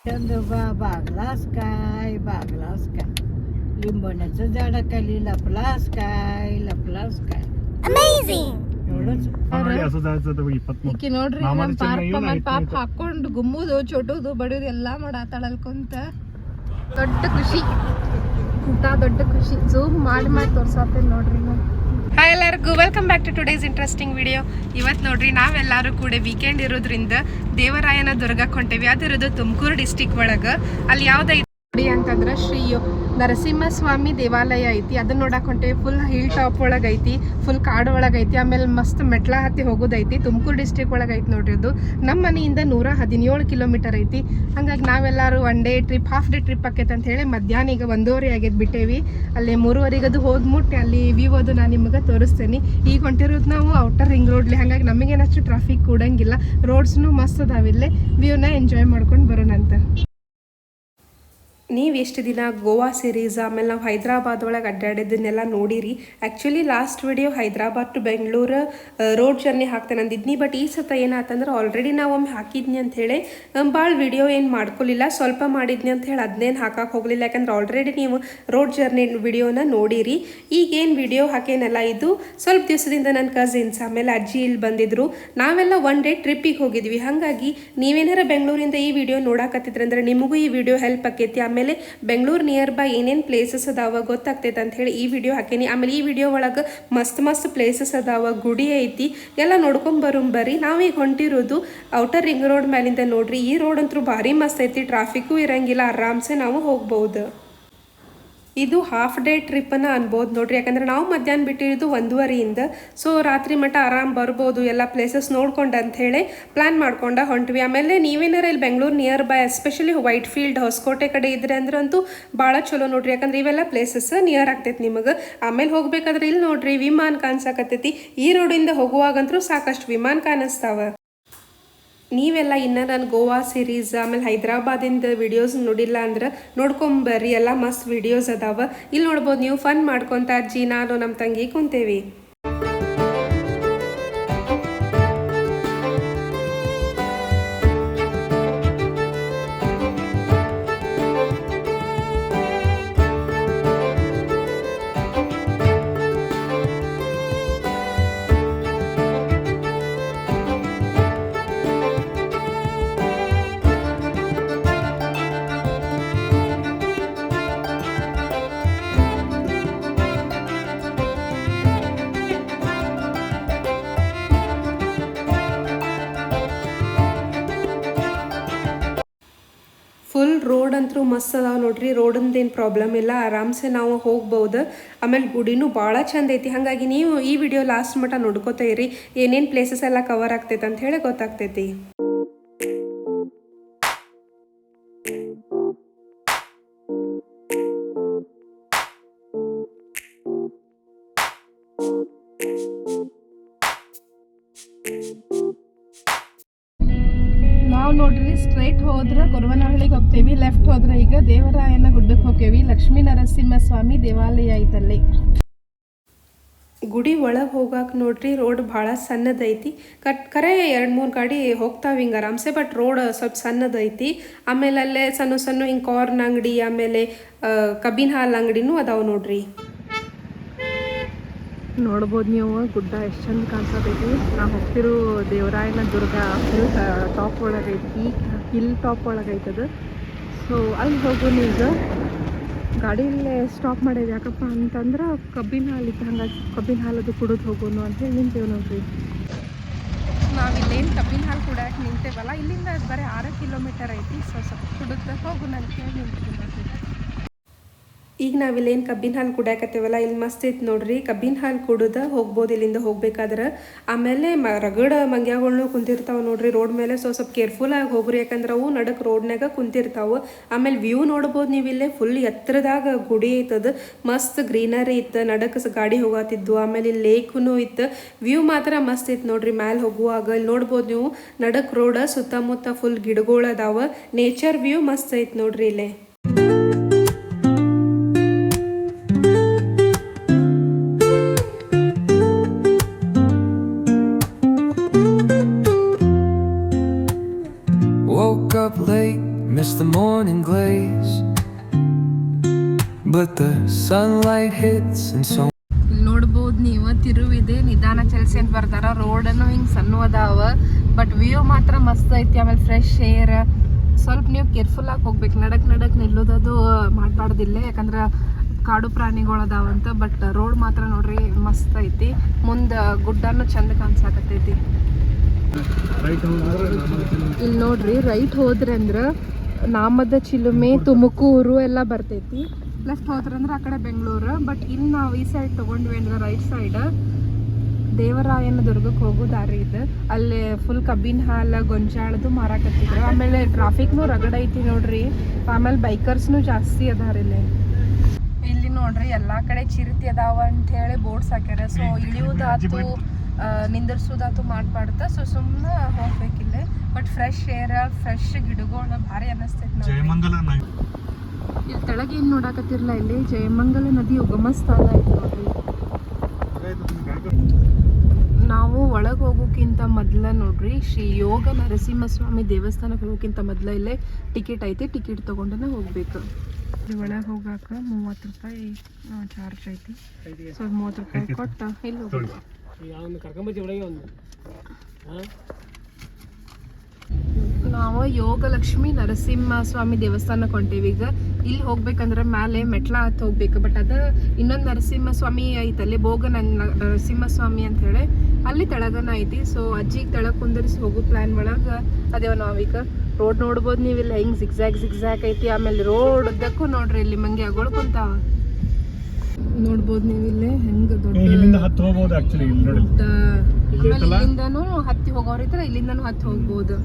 चंदोबा बागलास काय लिंबोण्याचं झाडाखाली लपलास काय Amazing! असं जायचं तर ಈಕಿ ನೋಡ್ರಿ ನಮ್ ಪಾಪ ಹಾಕೊಂಡು ಗುಮ್ಮುದು ಚೊಟುದು ಬಡಿಯೋದು ಎಲ್ಲಾ ಮಾಡಾತಾಳಲ್ ಕುಂತ ದೊಡ್ಡ ಖುಷಿ ಇಂತ ದೊಡ್ಡ ಖುಷಿ ಜೂಮ್ ಮಾಡಿ ತೋರ್ಸಾತೇನೆ ನೋಡ್ರಿ ಹಾಯ್ ಎಲ್ಲರಿಗೂ welcome back to today's interesting video. ಇವತ್ತು ನೋಡ್ರಿ ನಾವೆಲ್ಲರೂ ಕೂಡ ವೀಕೆಂಡ್ ಇರೋದ್ರಿಂದ ದೇವರಾಯನ ದುರ್ಗಕ್ಕೆ ಹೊಂಟೇವಿ. ಅದಿರೋದು ತುಮಕೂರು ಡಿಸ್ಟಿಕ್ ಒಳಗೆ. ಅಲ್ಲಿ ಯಾವ್ದೈತಿ ಅಂತಂದ್ರೆ ಶ್ರೀ ನರಸಿಂಹಸ್ವಾಮಿ ದೇವಾಲಯ ಐತಿ. ಅದನ್ನ ನೋಡಕ್ ಹೊಂಟೇವಿ. ಫುಲ್ ಹಿಲ್ ಟಾಪ್ ಒಳಗೆ ಐತಿ, ಫುಲ್ ಕಾಡು ಒಳಗೆ ಐತಿ. ಆಮೇಲೆ ಮಸ್ತ್ ಮೆಟ್ಲ ಹತ್ತಿ ಹೋಗೋದೈತಿ. ತುಮಕೂರು ಡಿಸ್ಟ್ರಿಕ್ಟ್ ಒಳಗೆ ಐತಿ ನೋಡ್ರಿ. ಅದು ನಮ್ಮ ಮನೆಯಿಂದ 117 ಕಿಲೋಮೀಟರ್ ಐತಿ. ಹಂಗಾಗಿ ನಾವೆಲ್ಲರೂ one day trip, half day trip ಆಕೈತೆ ಅಂತ ಹೇಳಿ ಮಧ್ಯಾಹ್ನ ಈಗ 1:30 ಆಗೈತೆ ಬಿಟ್ಟೇವಿ. ಅಲ್ಲಿ 3:30 ಅದು ಹೋದ್ಮುಟ್ಟಿ ಅಲ್ಲಿ ವ್ಯೂ ಅದು ನಾನು ನಿಮಗೆ ತೋರಿಸ್ತೇನೆ. ಈಗ ಹೊಂಟಿರೋದು ನಾವು ಔಟರ್ ರಿಂಗ್ ರೋಡ್ಲಿ. ಹಾಗಾಗಿ ನಮಗೇನಷ್ಟು ಟ್ರಾಫಿಕ್ ಕೂಡಂಗಿಲ್ಲ. ರೋಡ್ಸ್ನು ಮಸ್ತ್ ಅದಾವಿಲ್ಲೇ. ವ್ಯೂನ ಎಂಜಾಯ್ ಮಾಡ್ಕೊಂಡು ಬರೋಣ ಅಂತ. ನೀವು ಎಷ್ಟು ದಿನ ಗೋವಾ ಸಿರೀಸ್ ಆಮೇಲೆ ನಾವು ಹೈದ್ರಾಬಾದ್ ಒಳಗೆ ಅಡ್ಡಾಡಿದ್ದನ್ನೆಲ್ಲ ನೋಡಿರಿ. Actually last video Hyderabad to Bengaluru road journey ಹಾಕ್ತೇನೆ ಅಂದಿದ್ನಿ. ಬಟ್ ಈ ಸತ ಏನಾತಂದ್ರೆ ಆಲ್ರೆಡಿ ನಾವು ಒಮ್ಮೆ ಹಾಕಿದ್ನಿ ಅಂಥೇಳಿ ಭಾಳ ವಿಡಿಯೋ ಏನು ಮಾಡ್ಕೊಲಿಲ್ಲ, ಸ್ವಲ್ಪ ಮಾಡಿದ್ನಿ ಅಂತ ಹೇಳಿ ಅದನ್ನೇನು ಹಾಕಕ್ಕೆ ಹೋಗಲಿಲ್ಲ. ಯಾಕಂದ್ರೆ ಆಲ್ರೆಡಿ ನೀವು ರೋಡ್ ಜರ್ನಿ ವಿಡಿಯೋನ ನೋಡಿರಿ. ಈಗೇನು ವಿಡಿಯೋ ಹಾಕೇನಲ್ಲ ಇದು ಸ್ವಲ್ಪ ದಿವಸದಿಂದ ನನ್ನ ಕಸಿನ್ಸ್ ಆಮೇಲೆ ಅಜ್ಜಿ ಇಲ್ಲಿ ಬಂದಿದ್ರು. ನಾವೆಲ್ಲ ಒನ್ ಡೇ ಟ್ರಿಪ್ಪಿಗೆ ಹೋಗಿದ್ವಿ. ಹಾಗಾಗಿ ನೀವೇನಾರ ಬೆಂಗಳೂರಿಂದ ಈ ವಿಡಿಯೋ ನೋಡಾಕತ್ತಿದ್ರೆ ಅಂದ್ರೆ ನಿಮಗೂ ಈ ವಿಡಿಯೋ ಹೆಲ್ಪ್ ಆಕೈತಿ. ಆಮೇಲೆ ಬೆಂಗಳೂರು ನಿಯರ್ ಬೈ ಏನೇನು ಪ್ಲೇಸಸ್ ಅದಾವ ಗೊತ್ತಾಗ್ತೈತೆ ಅಂತ ಹೇಳಿ ಈ ವಿಡಿಯೋ ಹಾಕೀನಿ. ಆಮೇಲೆ ಈ ವಿಡಿಯೋ ಒಳಗೆ ಮಸ್ತ್ ಪ್ಲೇಸಸ್ ಅದಾವ, ಗುಡಿ ಐತಿ, ಎಲ್ಲ ನೋಡ್ಕೊಂಬರ್ರಿ. ನಾವೀಗ ಹೊಂಟಿರೋದು ಔಟರ್ ರಿಂಗ್ ರೋಡ್ ಮೇಲಿಂದ ನೋಡ್ರಿ. ಈ ರೋಡ್ ಅಂತೂ ಭಾರಿ ಮಸ್ತ್ ಐತಿ, ಟ್ರಾಫಿಕ್ಕು ಇರಂಗಿಲ್ಲ, ಆರಾಮ್ಸೆ ನಾವು ಹೋಗ್ಬೋದು. ಇದು ಹಾಫ್ ಡೇ ಟ್ರಿಪ್ಪನ್ನ ಅನ್ಬೋದು ನೋಡ್ರಿ. ಯಾಕಂದ್ರೆ ನಾವು ಮಧ್ಯಾಹ್ನ ಬಿಟ್ಟಿರೋದು 1:30 ಸೊ ರಾತ್ರಿ ಮಟ್ಟ ಆರಾಮ್ ಬರ್ಬೋದು, ಎಲ್ಲ ಪ್ಲೇಸಸ್ ನೋಡ್ಕೊಂಡು ಅಂತ ಹೇಳಿ ಪ್ಲಾನ್ ಮಾಡ್ಕೊಂಡ ಹೊಂಟ್ವಿ. ಆಮೇಲೆ ನೀವೇನಾರ ಇಲ್ಲಿ Bengaluru nearby especially Whitefield, Hoskote ಕಡೆ ಇದ್ರೆ ಅಂದ್ರೆ ಅಂತೂ ಭಾಳ ಚಲೋ ನೋಡ್ರಿ. ಯಾಕಂದ್ರೆ ಇವೆಲ್ಲ ಪ್ಲೇಸಸ್ ನಿಯರ್ ಆಗ್ತೈತಿ ನಿಮಗೆ. ಆಮೇಲೆ ಹೋಗ್ಬೇಕಾದ್ರೆ ಇಲ್ಲಿ ನೋಡ್ರಿ ವಿಮಾನ ಕಾಣಿಸಾಕತ್ತೈತಿ. ಈ ರೋಡಿಂದ ಹೋಗುವಾಗಂತೂ ಸಾಕಷ್ಟು ವಿಮಾನ ಕಾಣಿಸ್ತಾವ. ನೀವೆಲ್ಲ ಇನ್ನೂ ನಾನು ಗೋವಾ ಸಿರೀಸ್ ಆಮೇಲೆ ಹೈದ್ರಾಬಾದಿಂದ ವಿಡಿಯೋಸ್ ನೋಡಿಲ್ಲ ಅಂದ್ರೆ ನೋಡ್ಕೊಂಬರ್ರಿ, ಎಲ್ಲ ಮಸ್ತ್ ವಿಡಿಯೋಸ್ ಅದಾವ. ಇಲ್ಲಿ ನೋಡ್ಬೋದು ನೀವು. ಫನ್ ಮಾಡ್ಕೊತ ಅಜ್ಜಿ ನಾನು ನಮ್ಮ ತಂಗಿ ಕುಂತೇವಿ. ಫುಲ್ ರೋಡ್ ಅಂತೂ ಮಸ್ತ್ ಅದಾವ ನೋಡ್ರಿ. ರೋಡಿಂದೇನು ಪ್ರಾಬ್ಲಮ್ ಇಲ್ಲ, ಆರಾಮ್ಸೆ ನಾವು ಹೋಗ್ಬೋದು. ಆಮೇಲೆ ಗುಡಿನೂ ಭಾಳ ಚಂದ ಐತಿ. ಹಾಗಾಗಿ ನೀವು ಈ ವಿಡಿಯೋ ಲಾಸ್ಟ್ ಮಟ್ಟ ನೋಡ್ಕೋತಾ ಇರಿ, ಏನೇನು ಪ್ಲೇಸಸ್ ಎಲ್ಲ ಕವರ್ ಆಗ್ತೈತೆ ಅಂತ ಹೇಳಿ ಗೊತ್ತಾಗ್ತೈತಿ. ನಾವು ನೋಡ್ರಿ ಸ್ಟ್ರೈಟ್ ಹೋದ್ರೆ ಗೊರವನಹಳ್ಳಿಗೆ ಹೋಗ್ತೇವಿ, ಲೆಫ್ಟ್ ಹೋದ್ರೆ ಈಗ ದೇವರಾಯನ ಗುಡ್ಡಕ್ಕೆ ಹೋಗ್ತೇವಿ. ಲಕ್ಷ್ಮೀ ನರಸಿಂಹಸ್ವಾಮಿ ದೇವಾಲಯ ಐತಲ್ಲಿ. ಗುಡಿ ಒಳಗೆ ಹೋಗಕ್ಕೆ ನೋಡ್ರಿ ರೋಡ್ ಭಾಳ ಸಣ್ಣದೈತಿ. ಕರೆ 2-3 ಗಾಡಿ ಹೋಗ್ತಾವೆ ಹಿಂಗೆ ಆರಾಮ್ಸೆ. ಬಟ್ ರೋಡ್ ಸ್ವಲ್ಪ ಸಣ್ಣದೈತಿ. ಆಮೇಲೆ ಅಲ್ಲೇ ಸಣ್ಣ ಹಿಂಗೆ ಕಾರ್ನ್ ಅಂಗಡಿ ಆಮೇಲೆ ಕಬ್ಬಿನ ಹಾಲು ಅಂಗಡಿನೂ ಅದಾವೆ ನೋಡ್ರಿ. ನೋಡ್ಬೋದು ನೀವು ಗುಡ್ಡ ಎಷ್ಟು ಚಂದ ಕಾಣಿಸತೈತಿ. ನಾವು ಹೋಗ್ತಿರೋ ದೇವರಾಯನ ದುರ್ಗ ಹಿಲ್ ಟಾಪ್ ಒಳಗೈತಿ, ಹಿಲ್ ಟಾಪ್ ಒಳಗೈತದು. ಸೊ ಅಲ್ಲಿ ಹೋಗೋಣ ಈಗ. ಗಾಡಿಯಲ್ಲೇ ಸ್ಟಾಪ್ ಮಾಡೇವಿ. ಯಾಕಪ್ಪ ಅಂತಂದ್ರೆ ಕಬ್ಬಿನ ಹಾಲು ಇತ್ತು, ಹಂಗಾಗಿ ಕಬ್ಬಿನ ಹಾಲದು ಕುಡಿದು ಹೋಗೋಣ ಅಂತ ಹೇಳಿ ನಿಂತೇವೆ ನೋಡ್ರಿ. ನಾವಿಲ್ಲೇನು ಕಬ್ಬಿನ ಹಾಲು ಕುಡಿಯೋಕೆ ನಿಂತೇವಲ್ಲ, ಇಲ್ಲಿಂದ ಬರೀ 6 ಕಿಲೋಮೀಟರ್ ಐತಿ. ಸೊ ಸ್ವಲ್ಪ ಕುಡಿದ್ರೆ ಹೋಗೋಣ ಅಂತ ಹೇಳಿ ನಿಂತೀವಿ ನೋಡ್ರಿ. ಈಗ ನಾವಿಲ್ಲೇನು ಕಬ್ಬಿನ ಹಾಲು ಕುಡಿಯಾಕತ್ತೇವಲ್ಲ, ಇಲ್ಲಿ ಮಸ್ತ್ ಐತೆ ನೋಡ್ರಿ. ಕಬ್ಬಿನ ಹಾಲು ಕುಡಿದ ಹೋಗ್ಬೋದು ಇಲ್ಲಿಂದ ಹೋಗ್ಬೇಕಾದ್ರೆ. ಆಮೇಲೆ ರಗಡ ಮಂಗ್ಯಾಗಳ್ನು ಕುಂತಿರ್ತಾವೆ ನೋಡ್ರಿ ರೋಡ್ ಮೇಲೆ. ಸೊ ಸ್ವಲ್ಪ ಕೇರ್ಫುಲ್ಲಾಗಿ ಹೋಗ್ರಿ, ಯಾಕಂದ್ರೆ ಅವು ನಡಕ್ಕೆ ರೋಡ್ನಾಗ ಕುಂತಿರ್ತಾವೆ. ಆಮೇಲೆ ವ್ಯೂ ನೋಡ್ಬೋದು ನೀವು. ಇಲ್ಲೇ ಫುಲ್ ಎತ್ತರದಾಗ ಗುಡಿ ಐತದ, ಮಸ್ತ್ ಗ್ರೀನರಿ ಇತ್ತು, ನಡಕ್ಕೆ ಗಾಡಿ ಹೋಗತ್ತಿದ್ವು. ಆಮೇಲೆ ಇಲ್ಲಿ ಲೇಕ್ನು ಇತ್ತು. ವ್ಯೂ ಮಾತ್ರ ಮಸ್ತ್ ಐತೆ ನೋಡ್ರಿ. ಮ್ಯಾಲೆ ಹೋಗುವಾಗ ಇಲ್ಲಿ ನೋಡ್ಬೋದು ನೀವು ನಡಕ್ಕೆ ರೋಡ್, ಸುತ್ತಮುತ್ತ ಫುಲ್ ಗಿಡಗಳು ಅದಾವ. ನೇಚರ್ ವ್ಯೂ ಮಸ್ತ್ ಐತೆ ನೋಡ್ರಿ ಇಲ್ಲೇ. Woke up late, missed the morning glaze, but the sunlight hits and so ನೋಡ್ಬೋದು ನೀವು ತಿರುವಿದೆ ನಿಧಾನ ಚಲಿಸಿ ಅಂತ ಬರ್ತಾರ. ರೋಡನ್ನು ಹಿಂಗೆ ಸಣ್ಣ ಅದಾವ ಬಟ್ ವ್ಯೂ ಮಾತ್ರ ಮಸ್ತ್ ಐತಿ. ಆಮೇಲೆ ಫ್ರೆಶ್ ಏರ್. ಸ್ವಲ್ಪ ನೀವು ಕೇರ್ಫುಲ್ ಆಗಿ ಹೋಗ್ಬೇಕು. ನಡಕ್ ನಿಲ್ಲೋದದು ಮಾಡಬಾರ್ದಿಲ್ಲ, ಯಾಕಂದ್ರೆ ಕಾಡು ಪ್ರಾಣಿಗಳು ಅದಾವಂತ. ಬಟ್ ರೋಡ್ ಮಾತ್ರ ನೋಡ್ರಿ ಮಸ್ತ್ ಐತಿ. ಮುಂದೆ ಗುಡ್ಡನು ಚಂದ ಕಾಣಿಸಾಕತ್ತೈತಿ. ಇಲ್ಲಿ ನೋಡ್ರಿ ರೈಟ್ ಹೋದ್ರೆ ಅಂದ್ರೆ ನಾಮದ ಚಿಲುಮೆ, ತುಮಕೂರು ಎಲ್ಲ ಬರ್ತೈತಿ. ಲೆಫ್ಟ್ ಹೋದ್ರೆ ಅಂದ್ರೆ ಆ ಕಡೆ ಬೆಂಗಳೂರು. ಬಟ್ ಇಲ್ಲಿ ನಾವು ಈ ಸೈಡ್ ತೊಗೊಂಡ್ವಿ ಅಂದ್ರೆ ರೈಟ್ ಸೈಡ್ ದೇವರಾಯನ ದುರ್ಗಕ್ಕೆ ಹೋಗೋ ದಾರಿ ಇದೆ. ಅಲ್ಲಿ ಫುಲ್ ಕಬ್ಬಿನ ಹಾಲು ಗೊಂಜಾಳದು ಮಾರಾಕತ್ತಿದ್ರು. ಆಮೇಲೆ ಟ್ರಾಫಿಕ್ನು ರಗಡ ಐತಿ ನೋಡ್ರಿ. ಆಮೇಲೆ ಬೈಕರ್ಸ್ನು ಜಾಸ್ತಿ ಅದಾರ ಇಲ್ಲಿ ನೋಡ್ರಿ ಎಲ್ಲಾ ಕಡೆ ಚಿರತೆ ಅದಾವ ಅಂತ ಹೇಳಿ ಬೋರ್ಡ್ಸ್ ಹಾಕ್ಯಾರ. ಸೊ ಇಳಿಯೋದಾತು ನಿಂದಿರ್ಸೋದಾತು ಮಾಡ್ಬಾರ್ದ. ಸೊ ಸುಮ್ಮನೆ ಹೋಗ್ಬೇಕಿಲ್ಲೇ. ಬಟ್ ಫ್ರೆಶ್ ಏರ್, ಫ್ರೆಶ್ ಗಿಡಗಳು ಭಾರಿ ಅನ್ನಿಸ್ತೈತಿ. ಇಲ್ಲಿ ತೆಳಗೆ ಏನು ನೋಡಾಕತ್ತಿರಲ್ಲ, ಇಲ್ಲಿ ಜಯಮಂಗಲ ನದಿ ಉಗಮ ಸ್ಥಾನ ಐತಿ ನೋಡ್ರಿ. ನಾವು ಒಳಗೆ ಹೋಗೋಕ್ಕಿಂತ ಮೊದಲ ನೋಡ್ರಿ ಶ್ರೀ ಯೋಗ ನರಸಿಂಹಸ್ವಾಮಿ ದೇವಸ್ಥಾನಕ್ಕೆ ಹೋಗೋಕ್ಕಿಂತ ಮೊದಲ ಇಲ್ಲೇ ಟಿಕೆಟ್ ಐತಿ. ಟಿಕೆಟ್ ತೊಗೊಂಡೇ ಹೋಗ್ಬೇಕು. ಒಳಗೆ ಹೋಗಾಕ 30 ರೂಪಾಯಿ ಚಾರ್ಜ್ ಐತಿ. ಸೊ 30 ರೂಪಾಯಿ ಕೊಟ್ಟು ಇಲ್ಲಿ ಹೋಗ್ಬೇಕು. ನಾವು ಯೋಗಲಕ್ಷ್ಮಿ ನರಸಿಂಹ ಸ್ವಾಮಿ ದೇವಸ್ಥಾನಕ್ಕೆ ಹೊಂಟೇವಿ. ಈಗ ಇಲ್ಲಿ ಹೋಗ್ಬೇಕಂದ್ರೆ ಮೇಲೆ ಮೆಟ್ಲ ಹತ್ತು ಹೋಗ್ಬೇಕು. ಬಟ್ ಅದು ಇನ್ನೊಂದು ನರಸಿಂಹ ಸ್ವಾಮಿ ಐತಲ್ಲಿ, ಭೋಗ ನರಸಿಂಹ ಸ್ವಾಮಿ ಅಂತ ಹೇಳಿ ಅಲ್ಲಿ ತೆಳಗನ ಐತಿ. ಸೊ ಅಜ್ಜಿಗೆ ತೆಳಗ್ ಕುಂದರಿಸಿ ಹೋಗೋ ಪ್ಲಾನ್ ಒಳಗೆ ಅದೇವ ನಾವೀಗ. ರೋಡ್ ನೋಡ್ಬೋದು ನೀವು ಇಲ್ಲಿ ಹೆಂಗೆ ಜಿಗ್ಜಾಗ್ ಐತಿ. ಆಮೇಲೆ ರೋಡ್ ಉದ್ದಕ್ಕೂ ನೋಡ್ರಿ ಇಲ್ಲಿ ಮಂಗೆ ಅಗಳು ಕುಂತಾವ. ನೋಡ್ಬೋದು ನೀವು ಇಲ್ಲೇ ಹೆಂಗೆ ದೊಡ್ಡ ಇಲ್ಲಿಂದನೂ ಹತ್ತಿ ಹೋಗೋರಿದ್ರೆ ಇಲ್ಲಿಂದನೂ ಹತ್ತಿ ಹೋಗ್ಬೋದು.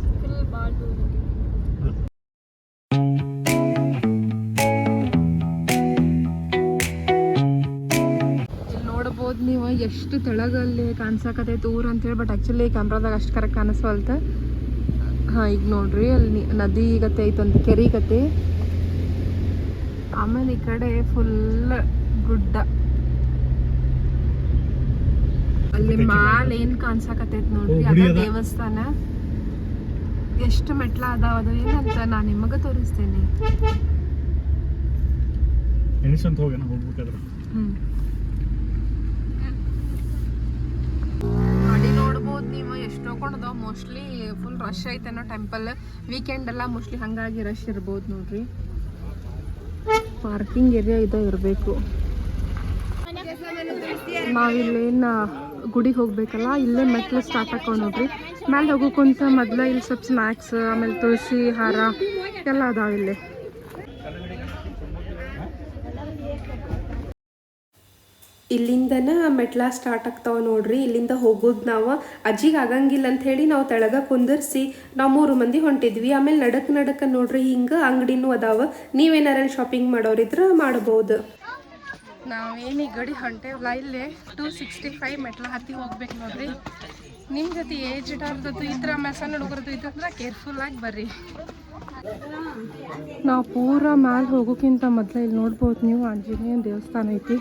ಇಲ್ಲಿ ನೋಡ್ಬೋದು ನೀವು ಎಷ್ಟು ತೆಳಗಲ್ಲಿ ಕಾಣಿಸಾಕತೈತೆ ಊರು ಅಂತೇಳಿ. ಬಟ್ ಆ್ಯಕ್ಚುಲಿ ಕ್ಯಾಮ್ರಾದಾಗ ಅಷ್ಟು ಕರೆಕ್ಟ್ ಕಾಣಿಸ್ವಲ್ತ. ಹಾಂ ಈಗ ನೋಡ್ರಿ ಅಲ್ಲಿ ನದಿ ಗತೆ ಐತಂತ, ಕೆರೆ ಗತೆ. ಆಮೇಲೆ ಈ ಕಡೆ ಫುಲ್ ಗುಡ್ಡ. ಅಲ್ಲಿ ಮ್ಯಾಲ ಏನ್ ಕಾಣ್ಸಾಕತೈತಿ ನೋಡ್ರಿ ಅದ ದೇವಸ್ಥಾನ. ಎಷ್ಟು ಮೆಟ್ಲ ಅದಾವ ಅದು ಏನಂತ ನಾನು ನಿಮಗ ತೋರಿಸ್ತೇನೆ. ಗಾಡಿ ನೋಡ್ಬೋದು ನೀವು ಎಷ್ಟು ಹೋಗ್ಕೊಂಡದ. ಮೋಸ್ಟ್ಲಿ ಫುಲ್ ರಶ್ ಐತೇನೋ ಟೆಂಪಲ್. ವೀಕೆಂಡ್ ಎಲ್ಲ ಮೋಸ್ಟ್ಲಿ ಹಂಗಾಗಿ ರಶ್ ಇರ್ಬೋದು ನೋಡ್ರಿ. ಪಾರ್ಕಿಂಗ್ ಏರಿಯಾ ಇದೆ ಇರಬೇಕು. ನಾವಿಲ್ಲೇನು ಗುಡಿಗೆ ಹೋಗ್ಬೇಕಲ್ಲ, ಇಲ್ಲೇ ಮೆಟ್ಲು ಸ್ಟಾರ್ಟ್ ಹಾಕೊಂಡು ನೋಡ್ರಿ. ಮೇಲೆ ಹೋಗೋಕ್ಕಂತ ಮೊದಲ ಇಲ್ಲಿ ಸ್ವಲ್ಪ ಸ್ನ್ಯಾಕ್ಸ್, ಆಮೇಲೆ ತುಳಸಿ ಹಾರ ಎಲ್ಲ ಅದಾವ ಇಲ್ಲೇ. ಇಲ್ಲಿಂದನ ಮೆಟ್ಲ ಸ್ಟಾರ್ಟ್ ಆಗ್ತಾವ ನೋಡ್ರಿ. ಇಲ್ಲಿಂದ ಹೋಗೋದು ನಾವು ಅಜ್ಜಿಗೆ ಆಗಂಗಿಲ್ಲ ಅಂತ ಹೇಳಿ ನಾವು ತೆಳಗ ಕುಂದರ್ಸಿ ನಾವು 3 ಮಂದಿ ಹೊಂಟಿದ್ವಿ. ಆಮೇಲೆ ನಡಕ ನೋಡ್ರಿ ಹಿಂಗೆ ಅಂಗಡಿನೂ ಅದಾವ. ನೀವೇನಾರ ಶಾಪಿಂಗ್ ಮಾಡೋರಿದ್ರೆ ಮಾಡ್ಬೋದು. ನಾವೇನು ಈ ಗಡಿ ಹೊಂಟೇವಲ್ಲ ಇಲ್ಲೇ 265 ಮೆಟ್ಲ ಹತ್ತಿ ಹೋಗ್ಬೇಕು ನೋಡ್ರಿ. ನಿಮ್ಮ ಜೊತೆ ಏಜ್ಡ್ ಅವ್ರದ್ದು ಈ ಥರ ಸಣ್ಣ ಹುಡುಗರದ್ದು ಇದ್ದಂದ್ರೆ ಕೇರ್ಫುಲ್ಲಾಗಿ ಬರ್ರಿ. ನಾವು ಪೂರ ಮ್ಯಾಲೆ ಹೋಗೋಕ್ಕಿಂತ ಮೊದಲು ಇಲ್ಲಿ ನೋಡ್ಬೋದು ನೀವು ಆಂಜನೇಯ ದೇವಸ್ಥಾನ ಐತಿ.